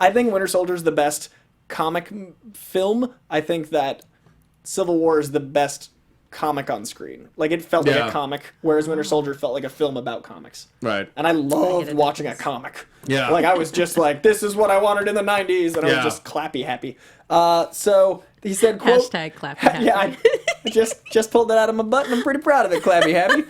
I think Winter Soldier is the best comic film. I think that Civil War is the best comic on screen. Like it felt like Yeah. a comic, whereas Winter Soldier felt like a film about comics. Right. And I loved watching a comic. Yeah. Like I was just like, this is what I wanted in the 90s, and I Yeah. was just clappy happy. So he said, quote, Hashtag clappy happy. yeah, I just pulled that out of my butt, and I'm pretty proud of it, clappy happy.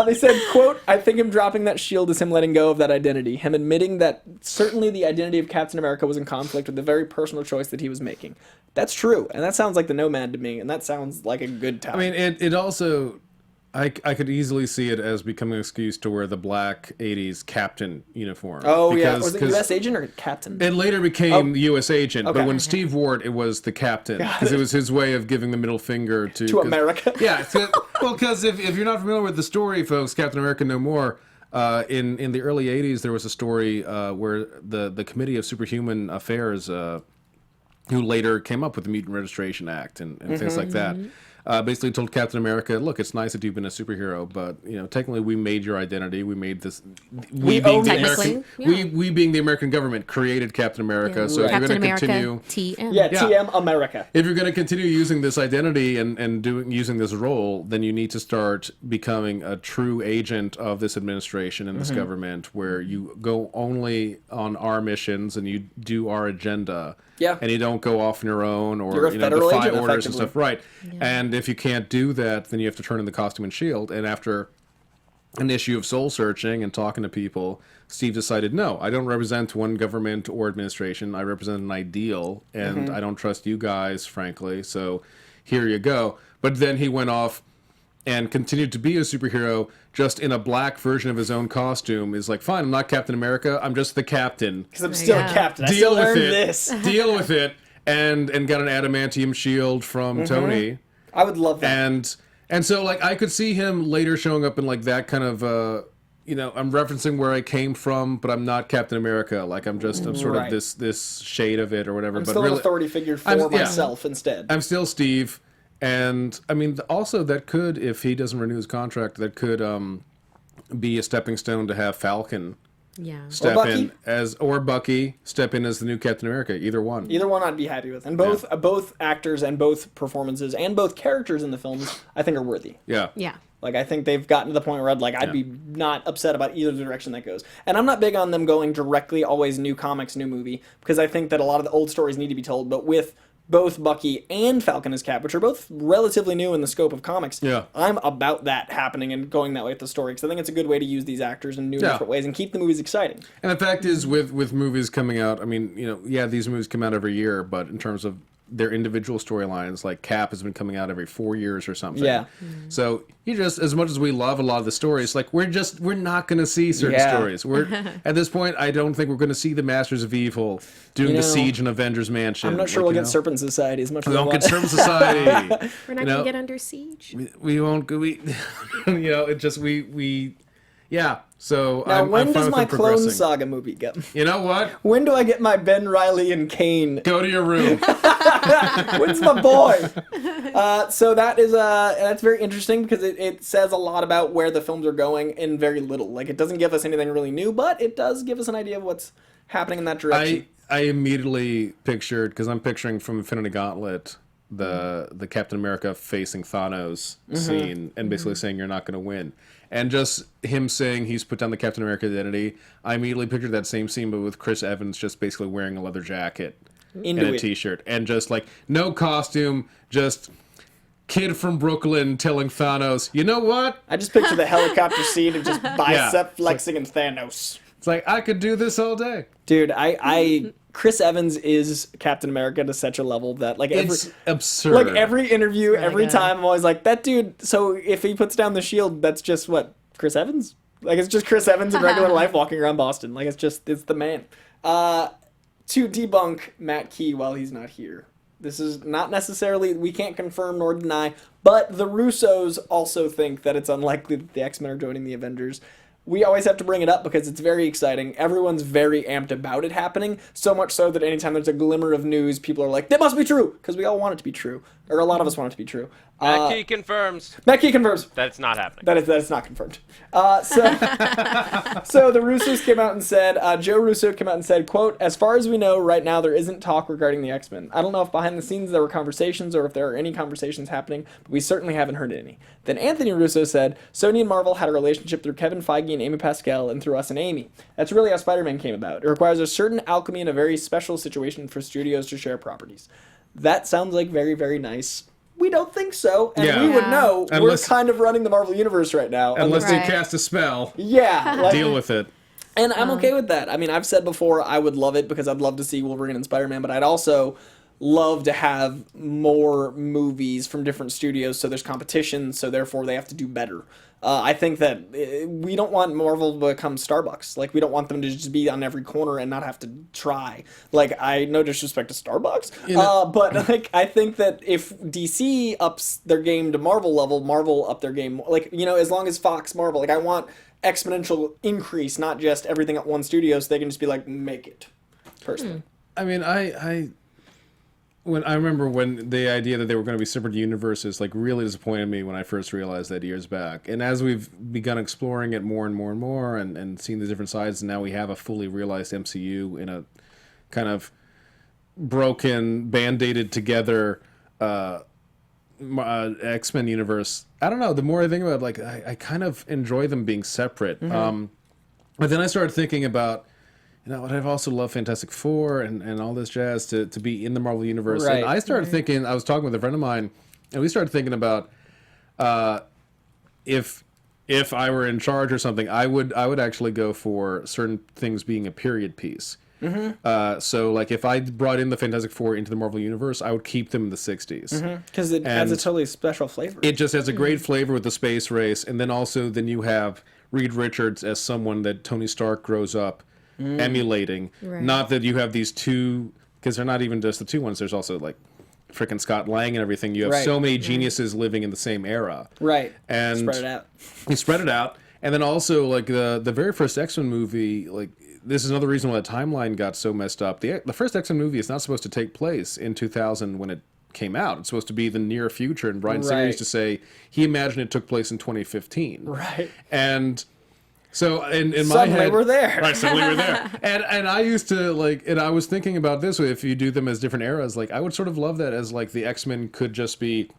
They said, quote, I think him dropping that shield is him letting go of that identity, him admitting that certainly the identity of Captain America was in conflict with the very personal choice that he was making. That's true, and that sounds like the Nomad to me, and that sounds like a good time. I mean, it also, I could easily see it as becoming an excuse to wear the black 80s captain uniform. oh, yeah. Because- Was it 'cause U.S. agent or captain? It later became U.S. agent, Okay. but when Steve wore it, it was the captain. Because it was his way of giving the middle finger to... To America. Yeah. Because if you're not familiar with the story, folks, Captain America No More, in the early 80s, there was a story where the Committee of Superhuman Affairs... who later came up with the Mutant Registration Act and things like that. basically told Captain America, "Look, it's nice that you've been a superhero, but technically we made your identity. We made this. We being the American, we being the American government created Captain America. Yeah. So if Captain you're going to America, continue, TM. Yeah, TM America. if you're going to continue using this identity and using this role, then you need to start becoming a true agent of this administration and this government, where you go only on our missions and you do our agenda." Yeah. And you don't go off on your own or You're a federal defy agent, orders and effectively. stuff. Right. Yeah. And if you can't do that, then you have to turn in the costume and shield. And after an issue of soul searching and talking to people, Steve decided, no, I don't represent one government or administration. I represent an ideal, and I don't trust you guys, frankly. So here you go. But then he went off and continued to be a superhero, just in a black version of his own costume. Is like, fine, I'm not Captain America, I'm just the captain. Because I'm still a captain. I Deal still with earned it. this. Deal with it. And got an adamantium shield from Tony. I would love that. And so, like, I could see him later showing up in, like, that kind of, I'm referencing where I came from, but I'm not Captain America. Like, I'm sort Right. of this shade of it or whatever. I'm but still really, an authority figure for myself instead. I'm still Steve. And, I mean, also that could, if he doesn't renew his contract, that could be a stepping stone to have Falcon step in or Bucky step in as the new Captain America. Either one. Either one I'd be happy with. And both actors and both performances and both characters in the films, I think, are worthy. Yeah. Yeah. Like, I think they've gotten to the point where I'd be not upset about either direction that goes. And I'm not big on them going directly always new comics, new movie, because I think that a lot of the old stories need to be told. But with both Bucky and Falcon as Cap, which are both relatively new in the scope of comics, I'm about that happening and going that way with the story, because I think it's a good way to use these actors in new different ways and keep the movies exciting. And the fact is, with movies coming out, I mean, these movies come out every year, but in terms of their individual storylines, like Cap has been coming out every 4 years or something. Yeah. So you just, as much as we love a lot of the stories, like we're not going to see certain stories. We're at this point, I don't think we're going to see the Masters of Evil doing the siege in Avengers Mansion. I'm not sure we'll get Serpent Society as much as we won't get Serpent Society. We're not going to get Under Siege. We won't. It just yeah. So now, when I'm does fine my with them Clone progressing. Saga movie go? You know what? When do I get my Ben Reilly and Kane? Go to your room. When's my boy? So that's very interesting, because it says a lot about where the films are going in very little. Like, it doesn't give us anything really new, but it does give us an idea of what's happening in that direction. I immediately pictured, because I'm picturing from Infinity Gauntlet, the Captain America facing Thanos scene and basically saying you're not going to win. And just him saying he's put down the Captain America identity, I immediately pictured that same scene, but with Chris Evans just basically wearing a leather jacket and a t-shirt. And just, like, no costume, just kid from Brooklyn telling Thanos, you know what? I just picture the helicopter scene of just bicep flexing and Thanos. It's like, I could do this all day. Dude, I Chris Evans is Captain America to such a level that, like, It's absurd. Like, every interview, every time, I'm always like, that dude, so if he puts down the shield, that's just what, Chris Evans? Like, it's just Chris Evans in regular life walking around Boston. Like, it's the man. To debunk Matt Key while he's not here. This is not necessarily, we can't confirm nor deny, but the Russos also think that it's unlikely that the X-Men are joining the Avengers. We always have to bring it up because it's very exciting. Everyone's very amped about it happening, so much so that anytime there's a glimmer of news, people are like, that must be true, because we all want it to be true. Or a lot of us want it to be true. Matt Key confirms. Matt Key confirms. That's not happening. That is not confirmed. So the Russos came out and said, Joe Russo came out and said, quote, as far as we know, right now there isn't talk regarding the X-Men. I don't know if behind the scenes there were conversations or if there are any conversations happening, but we certainly haven't heard any. Then Anthony Russo said, Sony and Marvel had a relationship through Kevin Feige and Amy Pascal and through us and Amy. That's really how Spider-Man came about. It requires a certain alchemy and a very special situation for studios to share properties. That sounds like very, very nice. We don't think so, and we would know. We're kind of running the Marvel Universe right now. Unless they cast a spell. Yeah. Like, deal with it. And I'm okay with that. I mean, I've said before I would love it because I'd love to see Wolverine and Spider-Man, but I'd also love to have more movies from different studios so there's competition, so therefore they have to do better. I think that we don't want Marvel to become Starbucks. Like, we don't want them to just be on every corner and not have to try. Like, no disrespect to Starbucks, but like, I think that if DC ups their game to Marvel level, Marvel up their game. Like, as long as Fox, Marvel, like, I want exponential increase, not just everything at one studio, so they can just be like, make it. Personally, I mean, when I remember when the idea that they were going to be separate universes like really disappointed me when I first realized that years back. And as we've begun exploring it more and more and more and seeing the different sides, and now we have a fully realized MCU in a kind of broken, band-aided together X-Men universe. I don't know. The more I think about it, like I kind of enjoy them being separate. But then I started thinking about, I've also loved Fantastic Four and all this jazz to be in the Marvel Universe. Right. And I started thinking, I was talking with a friend of mine, and we started thinking about if I were in charge or something, I would actually go for certain things being a period piece. So, like, if I brought in the Fantastic Four into the Marvel Universe, I would keep them in the 60s. Because it adds a totally special flavor. It just has a great flavor with the space race, and then you have Reed Richards as someone that Tony Stark grows up emulating. Right. Not that you have these two, because they're not even just the two ones. There's also like frickin' Scott Lang and everything. You have so many geniuses living in the same era. Right. And spread it out. You spread it out, and then also like the very first X-Men movie, like this is another reason why the timeline got so messed up. The first X-Men movie is not supposed to take place in 2000 when it came out. It's supposed to be the near future, and Bryan Singer used to say he imagined it took place in 2015. Right. And so in my Suddenly head, we're there. Right, suddenly we're there. And I used to and I was thinking about this way, if you do them as different eras, like I would sort of love that as like the X-Men could just be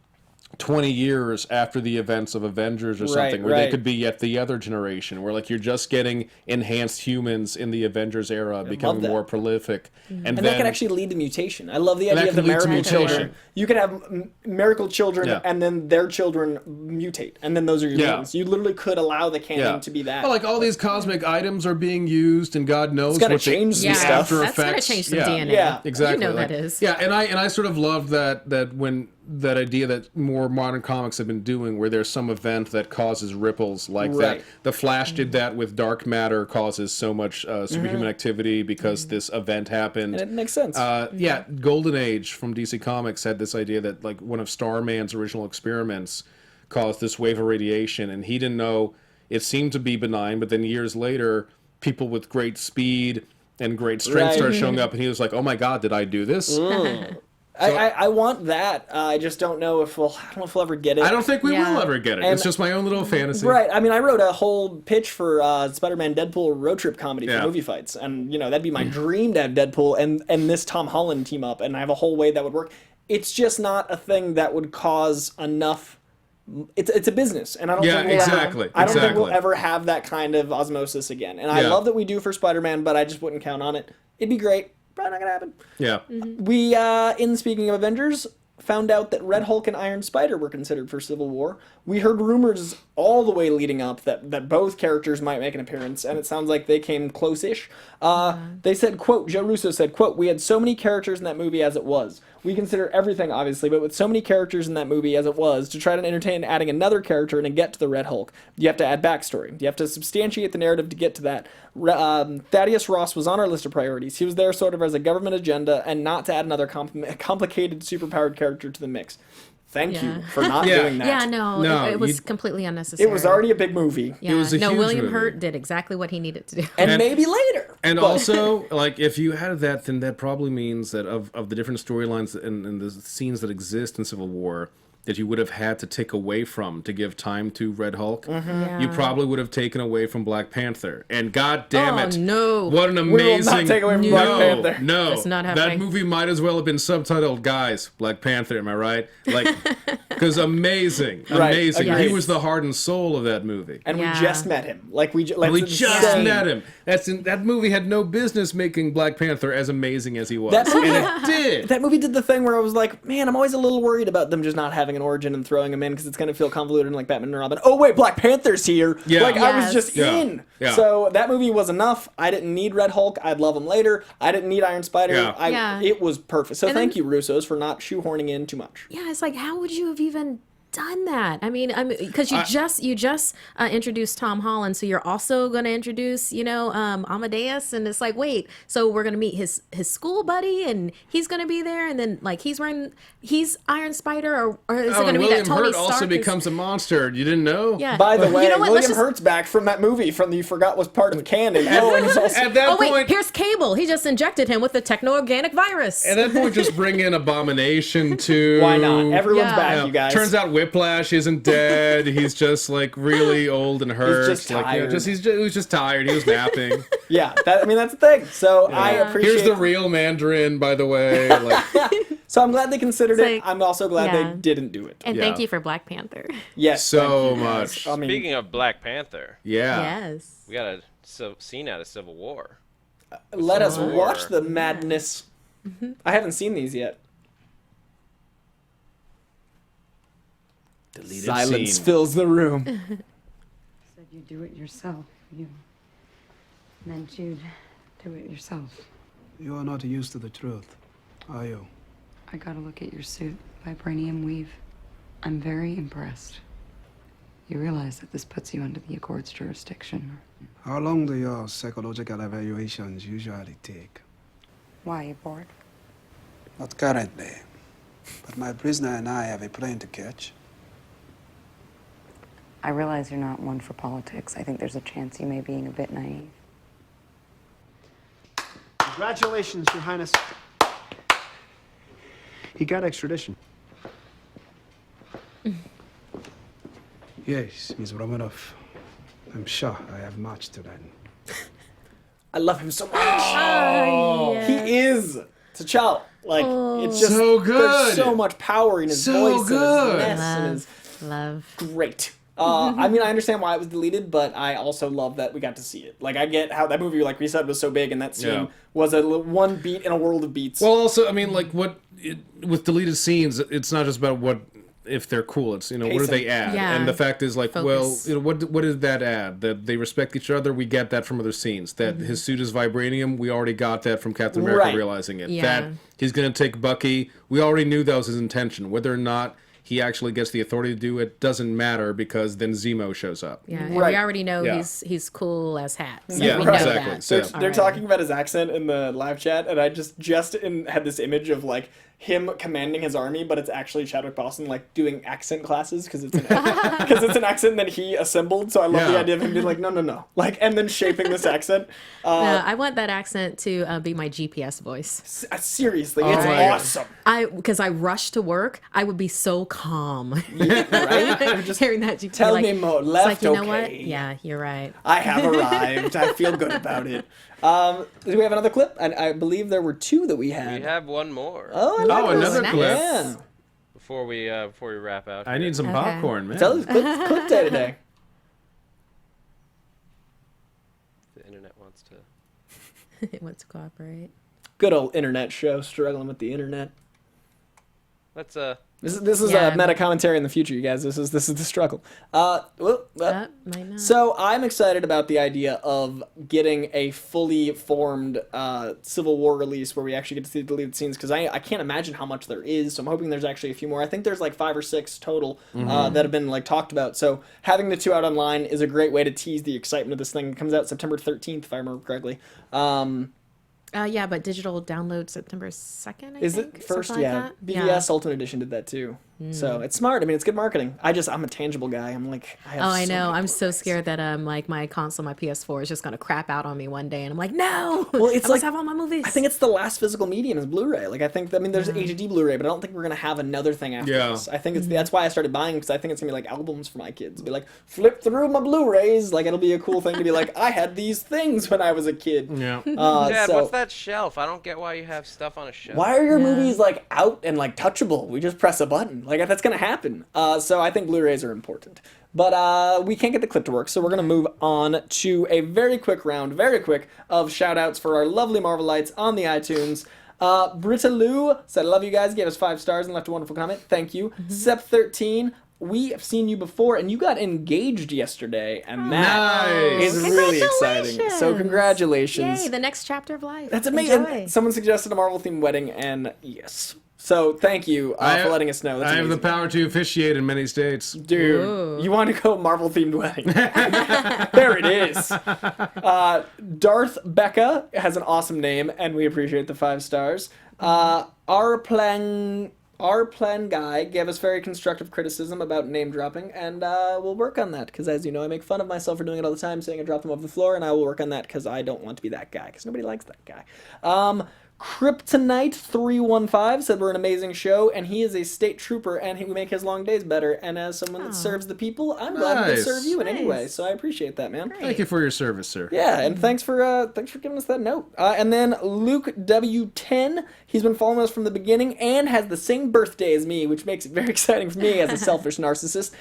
20 years after the events of Avengers or something, where they could be yet the other generation, where like you're just getting enhanced humans in the Avengers era becoming more prolific. And then that could actually lead to mutation. I love the idea of the miracle children. You could have miracle children and then their children mutate, and then those are your mutants. You literally could allow the canon to be that. Well, like all these cosmic items are being used, and God knows it's gonna change some stuff. After That's effects. going to change some DNA. Yeah, exactly. You know that is. Yeah, and I sort of loved that when that idea that more modern comics have been doing, where there's some event that causes ripples like that. The Flash did that with dark matter, causes so much superhuman activity because this event happened. And it makes sense. Yeah, Golden Age from DC Comics had this idea that like one of Starman's original experiments caused this wave of radiation, and he didn't know. It seemed to be benign, but then years later, people with great speed and great strength started showing up, and he was like, "Oh my God, did I do this?" I want that. I just don't know if we'll ever get it. I don't think we will ever get it. And it's just my own little fantasy. Right. I mean, I wrote a whole pitch for Spider-Man Deadpool road trip comedy for movie fights, and that'd be my dream to have Deadpool and this Tom Holland team up, and I have a whole way that would work. It's just not a thing that would cause enough. It's a business, and I don't think we'll ever have that kind of osmosis again. And I love that we do for Spider-Man, but I just wouldn't count on it. It'd be great. Probably not gonna happen. Yeah. We, in speaking of Avengers, found out that Red Hulk and Iron Spider were considered for Civil War. We heard rumors all the way leading up that both characters might make an appearance, and it sounds like they came close-ish. They said, quote, Joe Russo said, quote, "We had so many characters in that movie as it was. We consider everything, obviously, but with so many characters in that movie as it was, to try to entertain adding another character and to get to the Red Hulk, you have to add backstory. You have to substantiate the narrative to get to that. Thaddeus Ross was on our list of priorities. He was there sort of as a government agenda and not to add another complicated, superpowered character to the mix." Thank you for not doing that. Yeah, no, it was completely unnecessary. It was already a big movie. Yeah. It was a huge William movie. Hurt did exactly what he needed to do. And maybe later. And also, like, if you had that, then that probably means that of the different storylines and the scenes that exist in Civil War that you would have had to take away from to give time to Red Hulk, you probably would have taken away from Black Panther. And god damn it, no. what an amazing... We will not take away from Black Panther. No, That's not that happening. movie might as well have been subtitled, "Guys, Black Panther," am I right? Like, because amazing. Agreed. He was the heart and soul of that movie. And we just met him. Like, we just met him. That movie had no business making Black Panther as amazing as he was. That movie, and it did. That movie did the thing where I was like, man, I'm always a little worried about them just not having an origin and throwing him in because it's going to feel convoluted and like Batman and Robin. Oh, wait, Black Panther's here. Yeah. Like, I was just in. Yeah. So that movie was enough. I didn't need Red Hulk. I'd love him later. I didn't need Iron Spider. Yeah. It was perfect. So thank you, Russos, for not shoehorning in too much. Yeah, it's like, how would you have even done that? I mean, because you just introduced Tom Holland, so you're also going to introduce, Amadeus, and it's like, wait, so we're going to meet his school buddy, and he's going to be there, and then like he's Iron Spider, or is it going to be that Tony Hurt Stark also becomes a monster. You didn't know? Yeah. By the way, you know what? William Hurt's back from that movie from you forgot was part of canon. And he's also, At that wait, point, here's Cable. He just injected him with the techno-organic virus. at that point, just bring in Abomination too. why not? Everyone's Yeah. back, you guys. Turns out Whiplash isn't dead. He's just like really old and hurt. just tired. He was just tired. He was napping. Yeah, that's the thing. So I appreciate. Here's the real Mandarin, by the way. Like, So I'm glad they considered it. like- I'm also glad yeah. they didn't do it. And Yeah. thank you for Black Panther. Yes, so thank you, guys. much. I mean, Speaking of Black Panther, yeah. Yes. we got a scene out of Civil War. let us Sure. watch the madness. I haven't seen these yet. Deleted Silence scene. fills the room. Said you do it yourself. You meant you'd do it yourself. You are not used to the truth, are you? I gotta look at your suit, vibranium weave. I'm very impressed. You realize that this puts you under the Accord's jurisdiction. How long do your psychological evaluations usually take? Why, you bored? Not currently, but my prisoner and I have a plane to catch. I realize you're not one for politics. I think there's a chance you may be being a bit naive. Congratulations, Your Highness. He got extradition. Yes, Ms. Romanoff. I'm sure I have much to learn. I love him so much. He is T'Challa. Like it's just So good. There's so much power in his So voice good. and his ness and his Love. great. I mean, I understand why it was deleted, but I also love that we got to see it. Like, I get how that movie, like we said, was so big, and that scene Yeah. was one beat in a world of beats. Well, also, I mean, like with deleted scenes, it's not just about what if they're cool. It's what do Pacing. they add? Yeah. And the fact is, like, Focus. well, what did that add? That they respect each other. We get that from other scenes. That his suit is vibranium. We already got that from Captain America Right. realizing it. Yeah. That he's gonna take Bucky. We already knew that was his intention. Whether or not he actually gets the authority to do it doesn't matter because then Zemo shows up. Yeah, and Right. we already know Yeah. he's cool as hats. Yeah, we know exactly. that. So- They're Alright. talking about his accent in the live chat, and I just had this image of like him commanding his army, but it's actually Chadwick Boseman like doing accent classes because it's an accent that he assembled. So I love the Yeah. idea of him being like, no, like, and then shaping this accent. No, I want that accent to be my GPS voice. Seriously, it's my awesome. Because I rush to work, I would be so calm. Right? I'm just Hearing that GPS. tell like, me more. it's Left, like, you know what? okay. Yeah, you're right. I have arrived. I feel good about it. Do we have another clip? I believe there were two that we had. We have one more Oh, I like Oh, this. another nice. clip. Yeah. before we wrap out. I need some Okay. popcorn, man. Tell us clip day today. The internet wants to. It wants to cooperate. Good old internet show, struggling with the internet. Let's This is Yeah. a meta commentary in the future, you guys. This is the struggle. Might not. So I'm excited about the idea of getting a fully formed Civil War release where we actually get to see the deleted scenes because I can't imagine how much there is. So I'm hoping there's actually a few more. I think there's like 5 or 6 total that have been like talked about. So having the 2 out online is a great way to tease the excitement of this thing. It comes out September 13th, if I remember correctly. Yeah, but digital download September 2nd, I Is think? it first? something Yeah. like that? BVS Ultimate Edition did that too. So it's smart. I mean, it's good marketing. I'm a tangible guy. I'm like, I have Oh, I so know. many I'm so Blu-rays. scared that like my console, my PS4, is just gonna crap out on me one day, and I'm like, no. Well, it's I like must have all my movies. I think it's the last physical medium is Blu-ray. Like I think there's HD Blu-ray, but I don't think we're gonna have another thing after Yeah. this. I think that's why I started buying because I think it's gonna be like albums for my kids. Be like flip through my Blu-rays. Like it'll be a cool thing to be like I had these things when I was a kid. Yeah. Dad, so what's that shelf? I don't get why you have stuff on a shelf. why are your movies like out and like touchable? We just press a button. Like that's gonna happen. So I think Blu-rays are important. But we can't get the clip to work, so we're going to move on to a very quick round, of shout-outs for our lovely Marvellites on the iTunes. Britta Lou said, I love you guys, gave us 5 stars and left a wonderful comment. Thank you. Sep13, we have seen you before, and you got engaged yesterday, and that Nice. is really exciting. So congratulations. Yay, the next chapter of life. That's amazing. Enjoy. Someone suggested a Marvel-themed wedding, and yes. So thank you for letting us know. That's I have the amazing. power to officiate in many states. Dude, you want to go Marvel-themed wedding. There it is. Darth Becca has an awesome name, and we appreciate the 5 stars. Our plan guy gave us very constructive criticism about name dropping, and we'll work on that, because as you know, I make fun of myself for doing it all the time, saying I drop them off the floor, and I will work on that, because I don't want to be that guy, because nobody likes that guy. Kryptonite315 said we're an amazing show, and he is a state trooper, and he will make his long days better. And as someone that serves the people, I'm glad to serve you in any way. So I appreciate that, man. Thank you for your service, sir. Yeah, and thanks for giving us that note. And then Luke W10, he's been following us from the beginning and has the same birthday as me, which makes it very exciting for me as a selfish narcissist.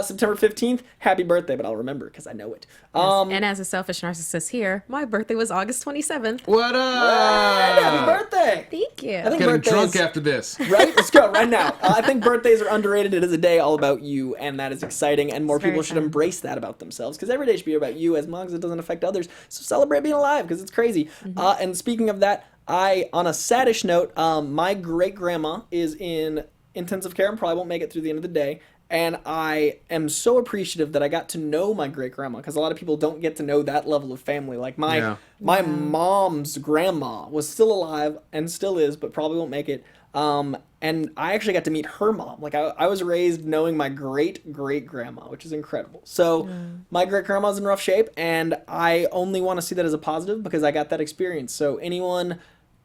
September 15th, happy birthday, but I'll remember because I know it. And as a selfish narcissist here, my birthday was August 27th. What up? Happy birthday! Thank you. I think Getting birthdays, drunk after this. right? Let's go right now. I think birthdays are underrated. It is a day all about you, and that is exciting. And more It's very people should fun. embrace that about themselves, because every day should be about you, as long as it doesn't affect others. So celebrate being alive, because it's crazy. And speaking of that, on a saddish note, my great grandma is in intensive care and probably won't make it through the end of the day. And I am so appreciative that I got to know my great grandma, because a lot of people don't get to know that level of family. Like my mom's grandma was still alive and still is, but probably won't make it. And I actually got to meet her mom. Like I was raised knowing my great grandma, which is incredible. So my great grandma's in rough shape, and I only want to see that as a positive because I got that experience. So anyone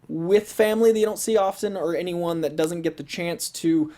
with family that you don't see often, or anyone that doesn't get the chance to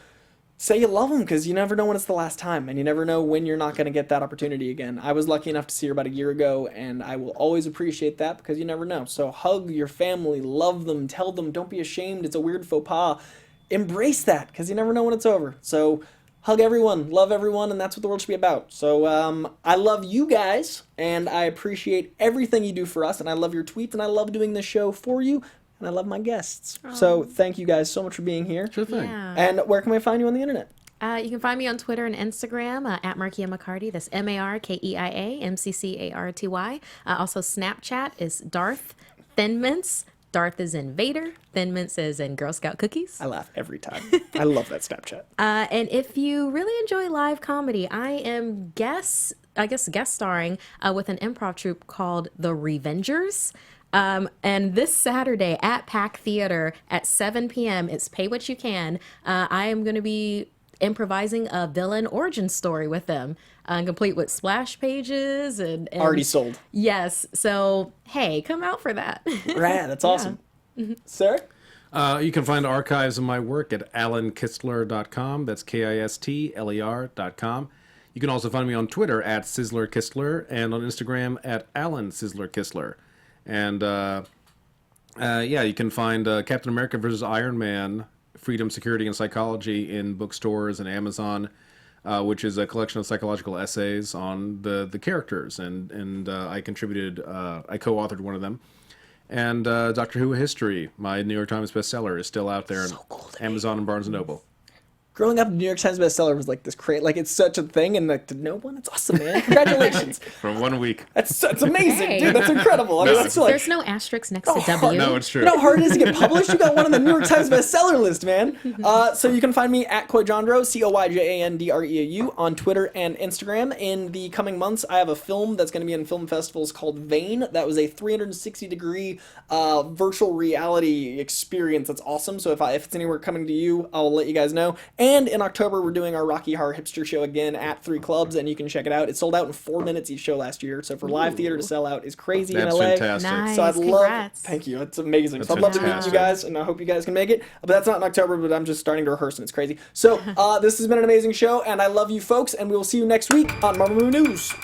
say you love them, because you never know when it's the last time, and you never know when you're not going to get that opportunity again. I was lucky enough to see her about a year ago, and I will always appreciate that, because you never know. So hug your family, love them, tell them, don't be ashamed, it's a weird faux pas. Embrace that, because you never know when it's over. So hug everyone, love everyone, and that's what the world should be about. So I love you guys, and I appreciate everything you do for us, and I love your tweets, and I love doing this show for you. And I love my guests. So thank you guys so much for being here. Sure thing. Yeah. And where can we find you on the internet? You can find me on Twitter and Instagram at Markeia McCarty. That's Markeia MCCARTY. Also, Snapchat is Darth Thinmints. Darth is in Vader. Thinmints is in Girl Scout cookies. I laugh every time. I love that Snapchat. And if you really enjoy live comedy, I am guest starring with an improv troupe called The Revengers. And this Saturday at Pack Theater at 7 p.m., it's Pay What You Can. I am going to be improvising a villain origin story with them, complete with splash pages and Already sold. Yes. So, hey, come out for that. Rad, that's awesome. Sir? You can find archives of my work at alankistler.com. That's KISTLER.com. You can also find me on Twitter at SizzlerKistler and on Instagram at AlanSizzlerKistler. And you can find Captain America vs. Iron Man, Freedom, Security, and Psychology in bookstores and Amazon, which is a collection of psychological essays on the characters. And I co-authored one of them. And Doctor Who History, my New York Times bestseller, is still out there on Amazon and Barnes & Noble. Growing up, New York Times bestseller was like this like it's such a thing, and like to no one, it's awesome, man. Congratulations. For 1 week. That's amazing, Hey. dude. That's incredible. I mean, that's like, There's no asterisk next to hard- W. No, it's true. you know how hard it is to get published? You got one on the New York Times bestseller list, man. So you can find me at Koijandro, COYJANDREAU, on Twitter and Instagram. In the coming months, I have a film that's going to be in film festivals called Vane. That was a 360-degree virtual reality experience. That's awesome. So if it's anywhere coming to you, I'll let you guys know. And in October, we're doing our Rocky Horror Hipster show again at 3 clubs, and you can check it out. It sold out in 4 minutes each show last year. So for live theater to sell out is crazy That's in LA. fantastic. Nice. So I'd Congrats. thank you. It's amazing. That's So I'd love to meet you fantastic. guys, and I hope you guys can make it. But that's not in October, but I'm just starting to rehearse, and it's crazy. So this has been an amazing show, and I love you folks, and we will see you next week on Marvel Movie News.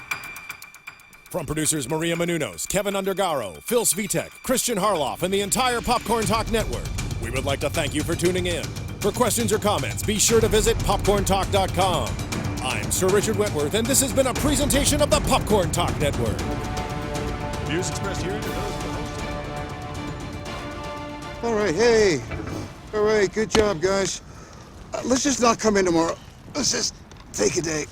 From producers Maria Menounos, Kevin Undergaro, Phil Svitek, Kristian Harloff, and the entire Popcorn Talk Network, we would like to thank you for tuning in. For questions or comments, be sure to visit popcorntalk.com. I'm Sir Richard Wentworth, and this has been a presentation of the Popcorn Talk Network. Views expressed here All right, hey. All right, good job, guys. Let's just not come in tomorrow. Let's just take a day.